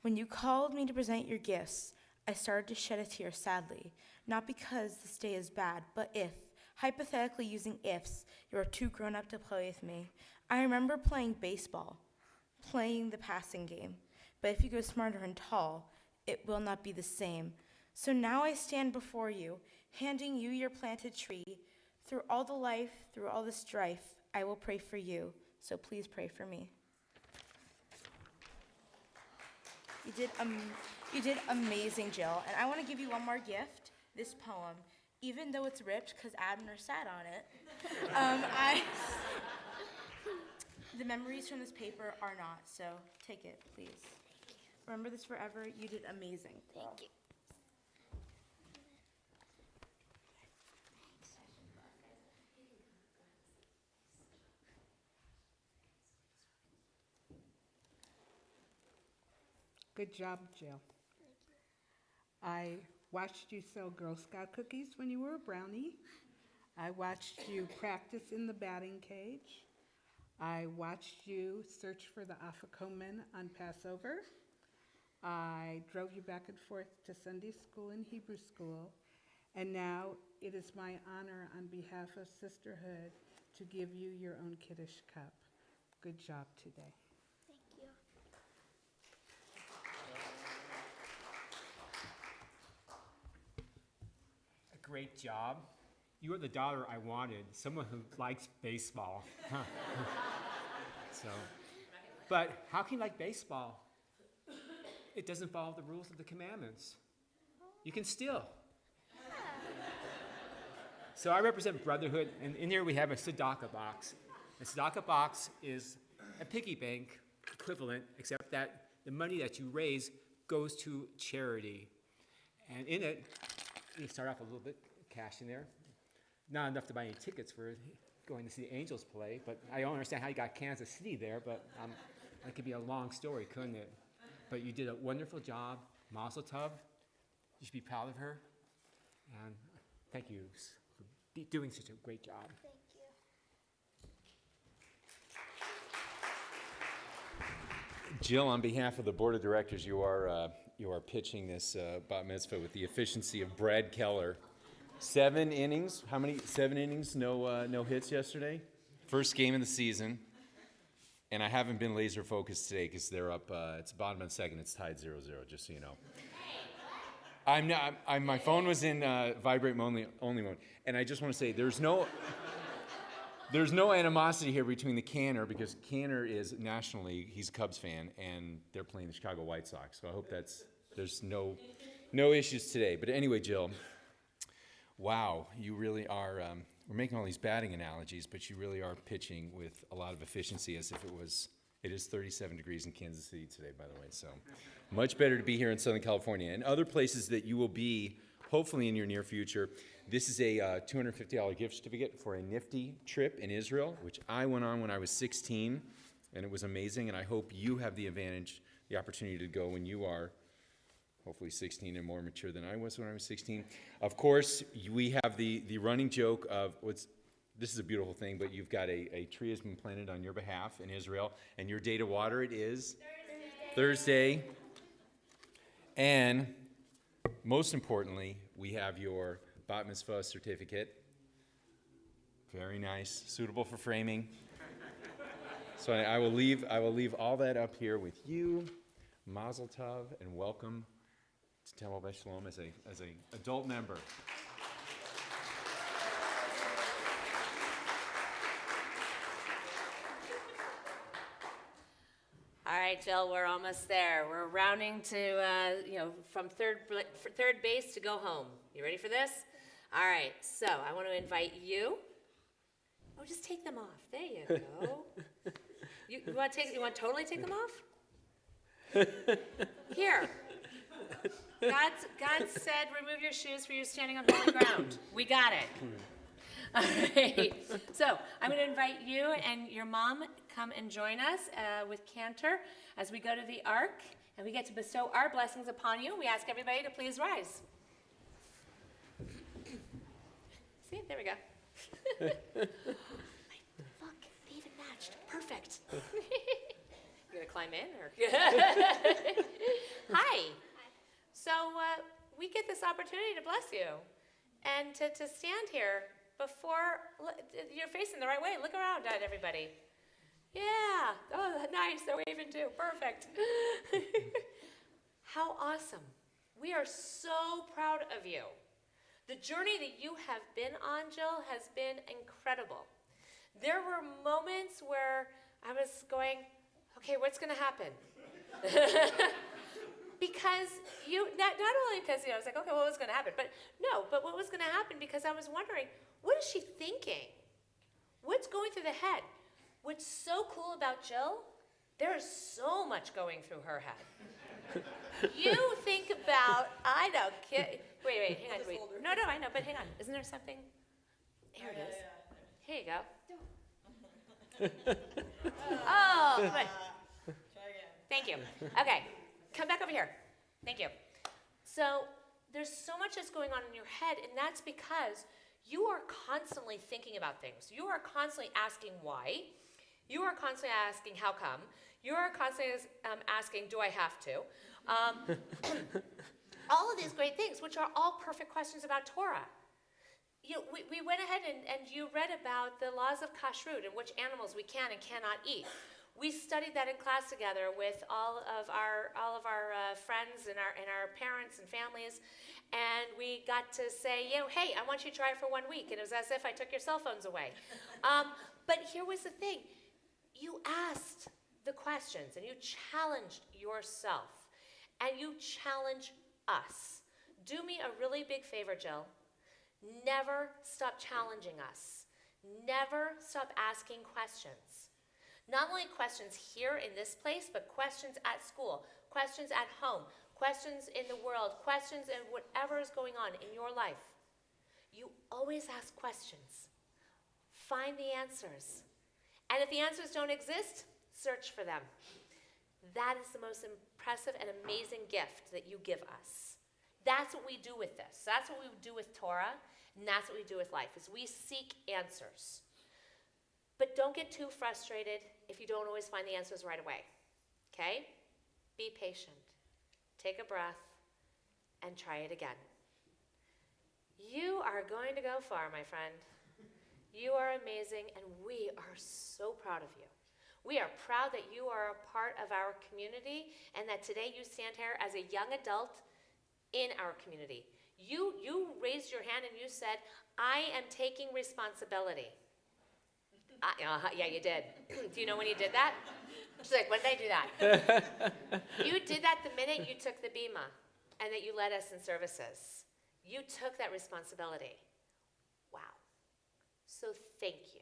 When you called me to present your gifts, I started to shed a tear sadly, not because this day is bad, but if, hypothetically using ifs, you are too grown up to play with me. I remember playing baseball, playing the passing game, but if you go smarter and tall, it will not be the same. So now I stand before you, handing you your planted tree. Through all the life, through all the strife, I will pray for you, so please pray for me. You did amazing, Jill, and I want to give you one more gift, this poem. Even though it's ripped, because Abner sat on it, the memories from this paper are not, so take it, please. Remember this forever. You did amazing. Thank you. Good job, Jill. I watched you sell Girl Scout cookies when you were a brownie. I watched you practice in the batting cage. I watched you search for the Afikomen on Passover. I drove you back and forth to Sunday school and Hebrew school. And now it is my honor on behalf of Sisterhood to give you your own Kiddush cup. Good job today. Thank you. A great job. You are the daughter I wanted, someone who likes baseball. But how can you like baseball? It doesn't follow the rules of the commandments. You can steal. So I represent brotherhood, and in here we have a tzedakah box. A tzedakah box is a piggy bank equivalent, except that the money that you raise goes to charity. And in it, you start off a little bit cash in there. Not enough to buy any tickets for going to see the Angels play, but I don't understand how you got Kansas City there, but that could be a long story, couldn't it? But you did a wonderful job. Mazel tov. You should be proud of her. And thank you for doing such a great job. Thank you. Jill, on behalf of the board of directors, you are pitching this bat mitzvah with the efficiency of Brad Keller. 7 innings. How many? 7 innings. No hits yesterday. First game of the season. And I haven't been laser focused today because they're up. It's bottom of the second. It's tied 0-0. Just so you know. I'm not. My phone was in vibrate only mode, and I just want to say there's no animosity here between the Canner, because Canner is National League. He's a Cubs fan, and they're playing the Chicago White Sox. So I hope there's no issues today. But anyway, Jill, wow, you really are. We're making all these batting analogies, but you really are pitching with a lot of efficiency, as if it is 37 degrees in Kansas City today, by the way. So much better to be here in Southern California and other places that you will be, hopefully in your near future. This is a $250 gift certificate for a nifty trip in Israel, which I went on when I was 16, and it was amazing. And I hope you have the opportunity to go when you are hopefully 16 and more mature than I was when I was 16. Of course, we have the running joke of this is a beautiful thing, but you've got a tree has been planted on your behalf in Israel, and your day to water it is Thursday. And most importantly, we have your bat mitzvah certificate. Very nice, suitable for framing. So I will leave all that up here with you. Mazel tov and welcome to Temple Beth Sholom as a adult member. All right, Jill, we're almost there. We're rounding to, from third base to go home. You ready for this? All right, so I want to invite you. Oh, just take them off. There you go. You want to totally take them off? Here. God said, remove your shoes, for you standing on holy ground. We got it. All right. So I'm going to invite you and your mom come and join us with Cantor as we go to the Ark, and we get to bestow our blessings upon you. We ask everybody to please rise. See, there we go. Look, they even matched. Perfect. You gonna climb in, or? Hi. So we get this opportunity to bless you, and to stand here before you're facing the right way. Look around at everybody. Yeah. Oh, nice. They're waving too. Perfect. How awesome. We are so proud of you. The journey that you have been on, Jill, has been incredible. There were moments where I was going, okay, what's going to happen? Because not only because I was like, okay, what was going to happen? But what was going to happen, because I was wondering, what is she thinking? What's going through the head? What's so cool about Jill, there is so much going through her head. You think about, I know, wait, hang on, wait. No, I know, but hang on. Isn't there something? Here it is. Here you go. Oh, come on. Thank you. Okay, come back over here. Thank you. So there's so much that's going on in your head, and that's because you are constantly thinking about things. You are constantly asking why. You are constantly asking how come. You are constantly asking, do I have to? All of these great things, which are all perfect questions about Torah. We went ahead and you read about the laws of kashrut and which animals we can and cannot eat. We studied that in class together with all of our friends and our parents and families, and we got to say, hey, I want you to try it for 1 week, and it was as if I took your cell phones away. But here was the thing: you asked the questions, and you challenged yourself, and you challenge us. Do me a really big favor, Jill. Never stop challenging us. Never stop asking questions. Not only questions here in this place, but questions at school, questions at home, questions in the world, questions in whatever is going on in your life. You always ask questions. Find the answers. And if the answers don't exist, search for them. That is the most impressive and amazing gift that you give us. That's what we do with this. That's what we do with Torah, and that's what we do with life, is we seek answers. But don't get too frustrated if you don't always find the answers right away, okay? Be patient. Take a breath and try it again. You are going to go far, my friend. You are amazing, and we are so proud of you. We are proud that you are a part of our community and that today you stand here as a young adult in our community. You raised your hand and you said, I am taking responsibility. Yeah, you did. Do you know when you did that? She's like, when did I do that? You did that the minute you took the bima and that you led us in services. You took that responsibility. Wow. So thank you.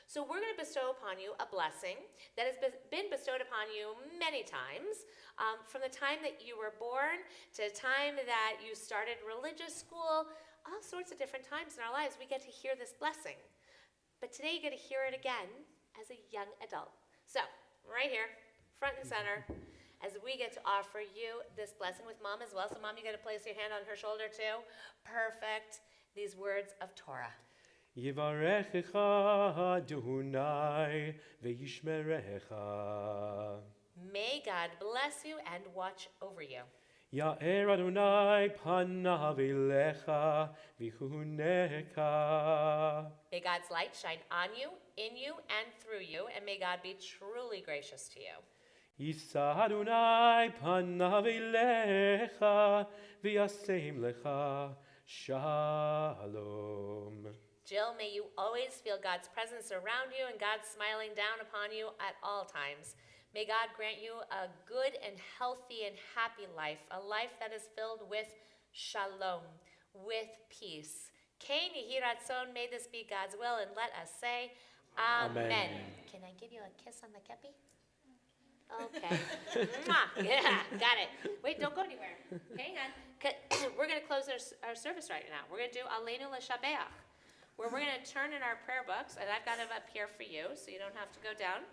So we're going to bestow upon you a blessing that has been bestowed upon you many times, from the time that you were born to the time that you started religious school, all sorts of different times in our lives we get to hear this blessing. But today you get to hear it again as a young adult. So, right here, front and center, as we get to offer you this blessing with Mom as well. So Mom, you got to place your hand on her shoulder too. Perfect. These words of Torah. Yivarechecha Adonai ve'yishmerecha. May God bless you and watch over you. Ya'er Adonai panav elecha v'chuneka. May God's light shine on you, in you, and through you, and may God be truly gracious to you. Yisa Adonai panav elecha v'yasem lecha shalom. Jill, may you always feel God's presence around you and God smiling down upon you at all times. May God grant you a good and healthy and happy life, a life that is filled with shalom, with peace. Kain Yehi Ratzon, may this be God's will, and let us say Amen. Can I give you a kiss on the kepi? Okay. Yeah, got it. Wait, don't go anywhere. Hang on. We're going to close our service right now. We're going to do Aleinu L'Shabeach, where we're going to turn in our prayer books, and I've got them up here for you, so you don't have to go down.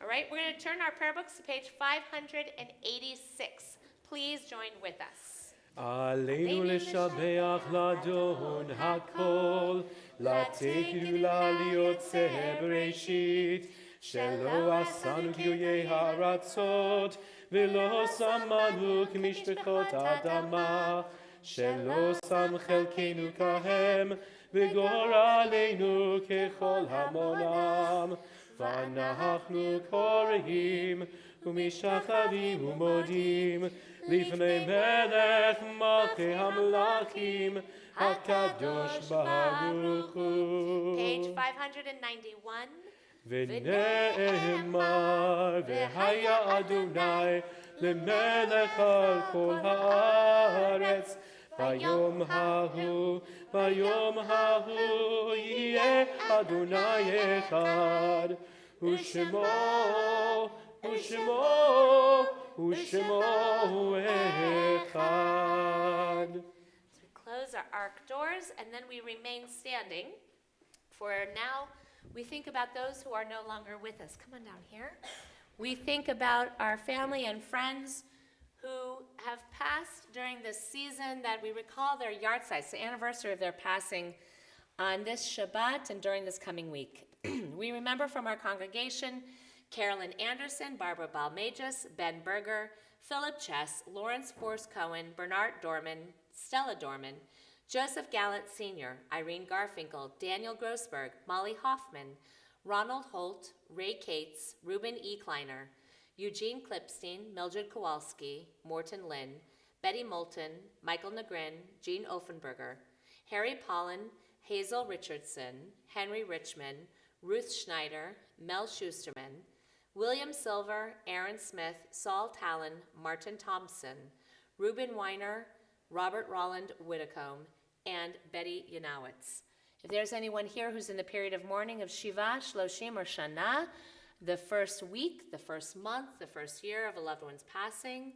All right, we're going to turn our prayer books to page 586. Please join with us. Aleinu L'Shabeach L'Adon HaKol, L'Tegula Liyotzeh Bereshit, Shelo Asanu Giluyei Haratzot, V'lo Samanu K'mishpechot Adama, Shelo Sam Chelkeinu Kahem, V'goraleinu Kechol Hamonam, V'anachnu Koreim, U'mishachavim U'modim, Lifnei Melech Malchei HaMelachim, HaKadosh Baruch Hu. Page 591. ונאמר והיה אדוני למלך על כל הארץ ביום ההוא יהיה אדוני אחד ושמו אחד. So we close our ark doors and then we remain standing for now. We think about those who are no longer with us. Come on down here. We think about our family and friends who have passed during this season that we recall their yard sites, the anniversary of their passing. On this Shabbat and during this coming week, we remember from our congregation Carolyn Anderson, Barbara Balmages, Ben Berger, Philip Chess, Lawrence Force Cohen, Bernard Dorman, Stella Dorman, Joseph Gallant Sr., Irene Garfinkel, Daniel Grossberg, Molly Hoffman, Ronald Holt, Ray Cates, Reuben E. Kleiner, Eugene Klipstein, Mildred Kowalski, Morton Lynn, Betty Moulton, Michael Negrin, Jean Offenberger, Harry Pollen, Hazel Richardson, Henry Richmond, Ruth Schneider, Mel Schusterman, William Silver, Aaron Smith, Saul Talon, Martin Thompson, Reuben Weiner, Robert Rolland Whitacombe, and Betty Yanowitz. If there's anyone here who's in the period of mourning of Shiva, Shloshim, or Shana, the first week, the first month, the first year of a loved one's passing,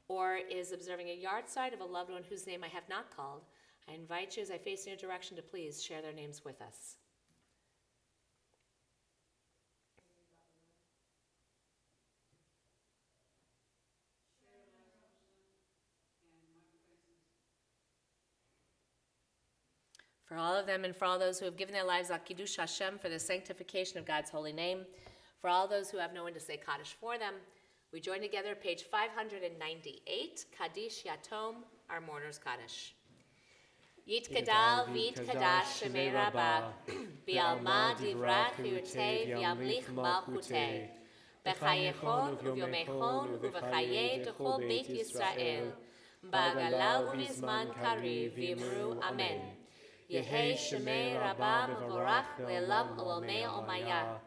or is observing a yahrzeit of a loved one whose name I have not called, I invite you as I face in your direction to please share their names with us. For all of them and for all those who have given their lives al Kiddush Hashem for the sanctification of God's holy name, for all those who have no one to say Kaddish for them, we join together page 598, Kaddish Yatom, our mourner's Kaddish. Yitkadal v'yitkadash shemei rabbah, bi'alma divrat chiyutei v'yamlich malchutei, b'chayechon uvyomechon uv'chayei d'chol Beit Yisrael, ba'gala u'bizman kariv v'imru amen. Yehei shemei rabbah mevorach le'elam olomei omaya,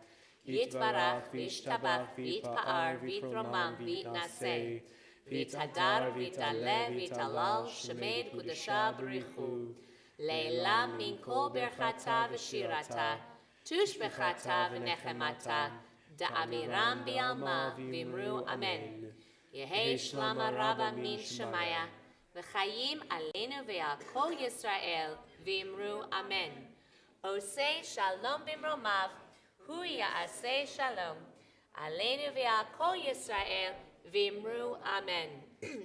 yitbarach v'yishtabach v'yitpa'ar v'yitromam v'yitnaseh, v'yithadar v'yitale v'yitalal shemei kudasha b'richu, le'elam min kol berchata v'shirata, tushbechata v'nechemata, da'amiram bi'alma v'imru amen. Yehei shlama rabba min shemaya, v'chayim aleinu ve'al kol Yisrael, v'imru amen. Osei shalom b'mromav, hu ya'aseh shalom, aleinu ve'al kol Yisrael, v'imru amen.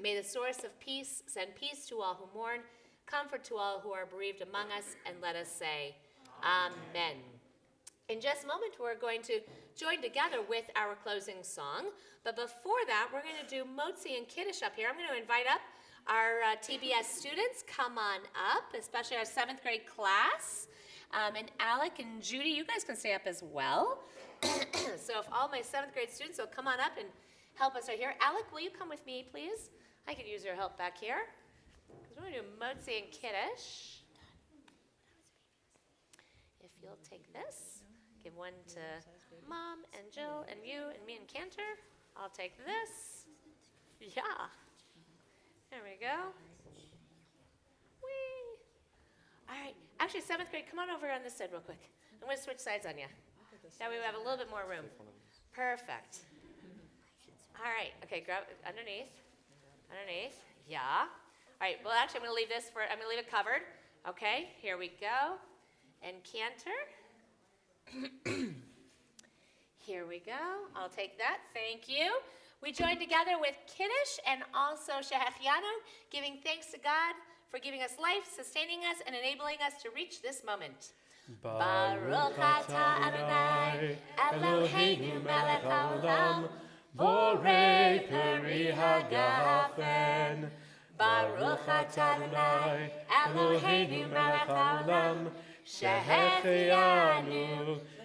May the source of peace send peace to all who mourn, comfort to all who are bereaved among us, and let us say, Amen. In just a moment, we're going to join together with our closing song. But before that, we're going to do Motzi and Kiddush up here. I'm going to invite up our TBS students. Come on up, especially our 7th grade class. And Alec and Judy, you guys can stay up as well. So if all my 7th grade students will come on up and help us right here. Alec, will you come with me, please? I could use your help back here. Because we're going to do Motzi and Kiddush. If you'll take this, give one to Mom and Jill and you and me and Cantor. I'll take this. Yeah. There we go. Whee! All right. Actually, 7th grade, come on over on this side real quick. I'm going to switch sides on you. That way we have a little bit more room. Perfect. All right. Okay, grab underneath. Underneath. Yeah. All right. Well, actually, I'm going to leave it covered. Okay. Here we go. And Cantor. Here we go. I'll take that. Thank you. We join together with Kiddush and also Shehechianu, giving thanks to God for giving us life, sustaining us, and enabling us to reach this moment. Baruch atah Adonai, Eloheinu melech haolam, borei peri hagafen. Baruch atah Adonai, Eloheinu melech haolam, shehechianu,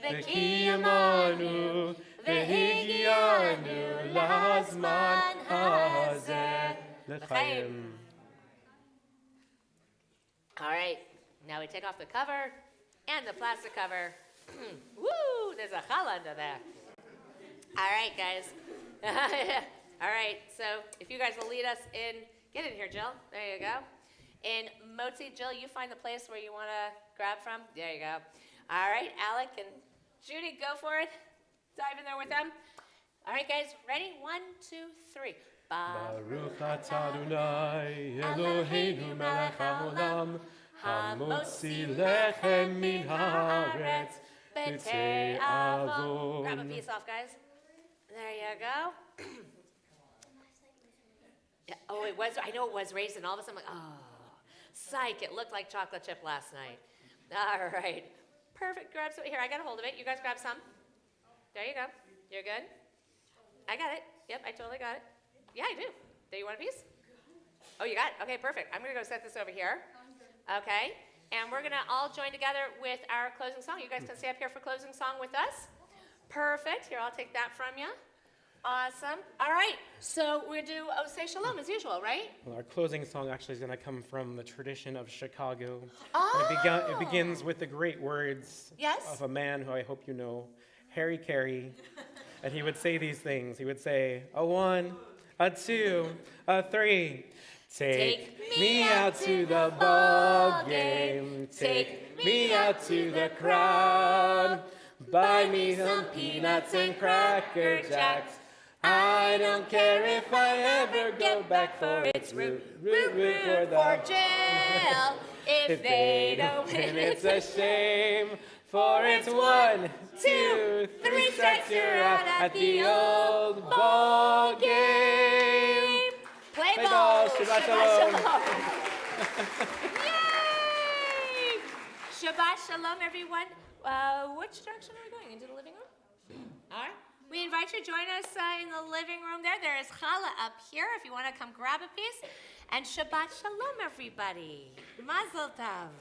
v'kiyamanu, v'higianu lazman hazeh l'chaim. All right, now we take off the cover and the plastic cover. Woo, there's a challah under there. All right, guys. All right, so if you guys will lead us in, get in here, Jill. There you go. In Motzi, Jill, you find the place where you want to grab from. There you go. All right, Alec and Judy, go for it. Dive in there with them. All right, guys, ready? 1, 2, 3. Baruch atah Adonai, Eloheinu melech haolam, hamotzi lechem min haaretz, b'tei avon. Grab a piece off, guys. There you go. Yeah, oh, I know it was raisin. All of a sudden, I'm like, oh, psych, it looked like chocolate chip last night. All right. Perfect. Grab some. Here, I got a hold of it. You guys grab some. There you go. You're good? I got it. Yep, I totally got it. Yeah, I do. Do you want a piece? Oh, you got it? Okay, perfect. I'm going to go set this over here. Okay. And we're going to all join together with our closing song. You guys can stay up here for closing song with us. Perfect. Here, I'll take that from you. Awesome. All right. So we're going to do Say Shalom as usual, right? Well, our closing song actually is going to come from the tradition of Chicago. Oh. It begins with the great words of a man who I hope you know, Harry Carey. And he would say these things. He would say, a 1, a 2, a 3. Take me out to the ball game. Take me out to the crowd. Buy me some peanuts and Cracker Jacks. I don't care if I ever go back for it's root for jail. If they don't win, it's a shame. For it's 1, 2, 3 strikes, you're out at the old ball game. Play ball. Shabbat shalom. Yay! Shabbat shalom, everyone. Which direction are we going? Into the living room? All right. We invite you to join us in the living room there. There is challah up here if you want to come grab a piece. And Shabbat shalom, everybody. Mazel tov.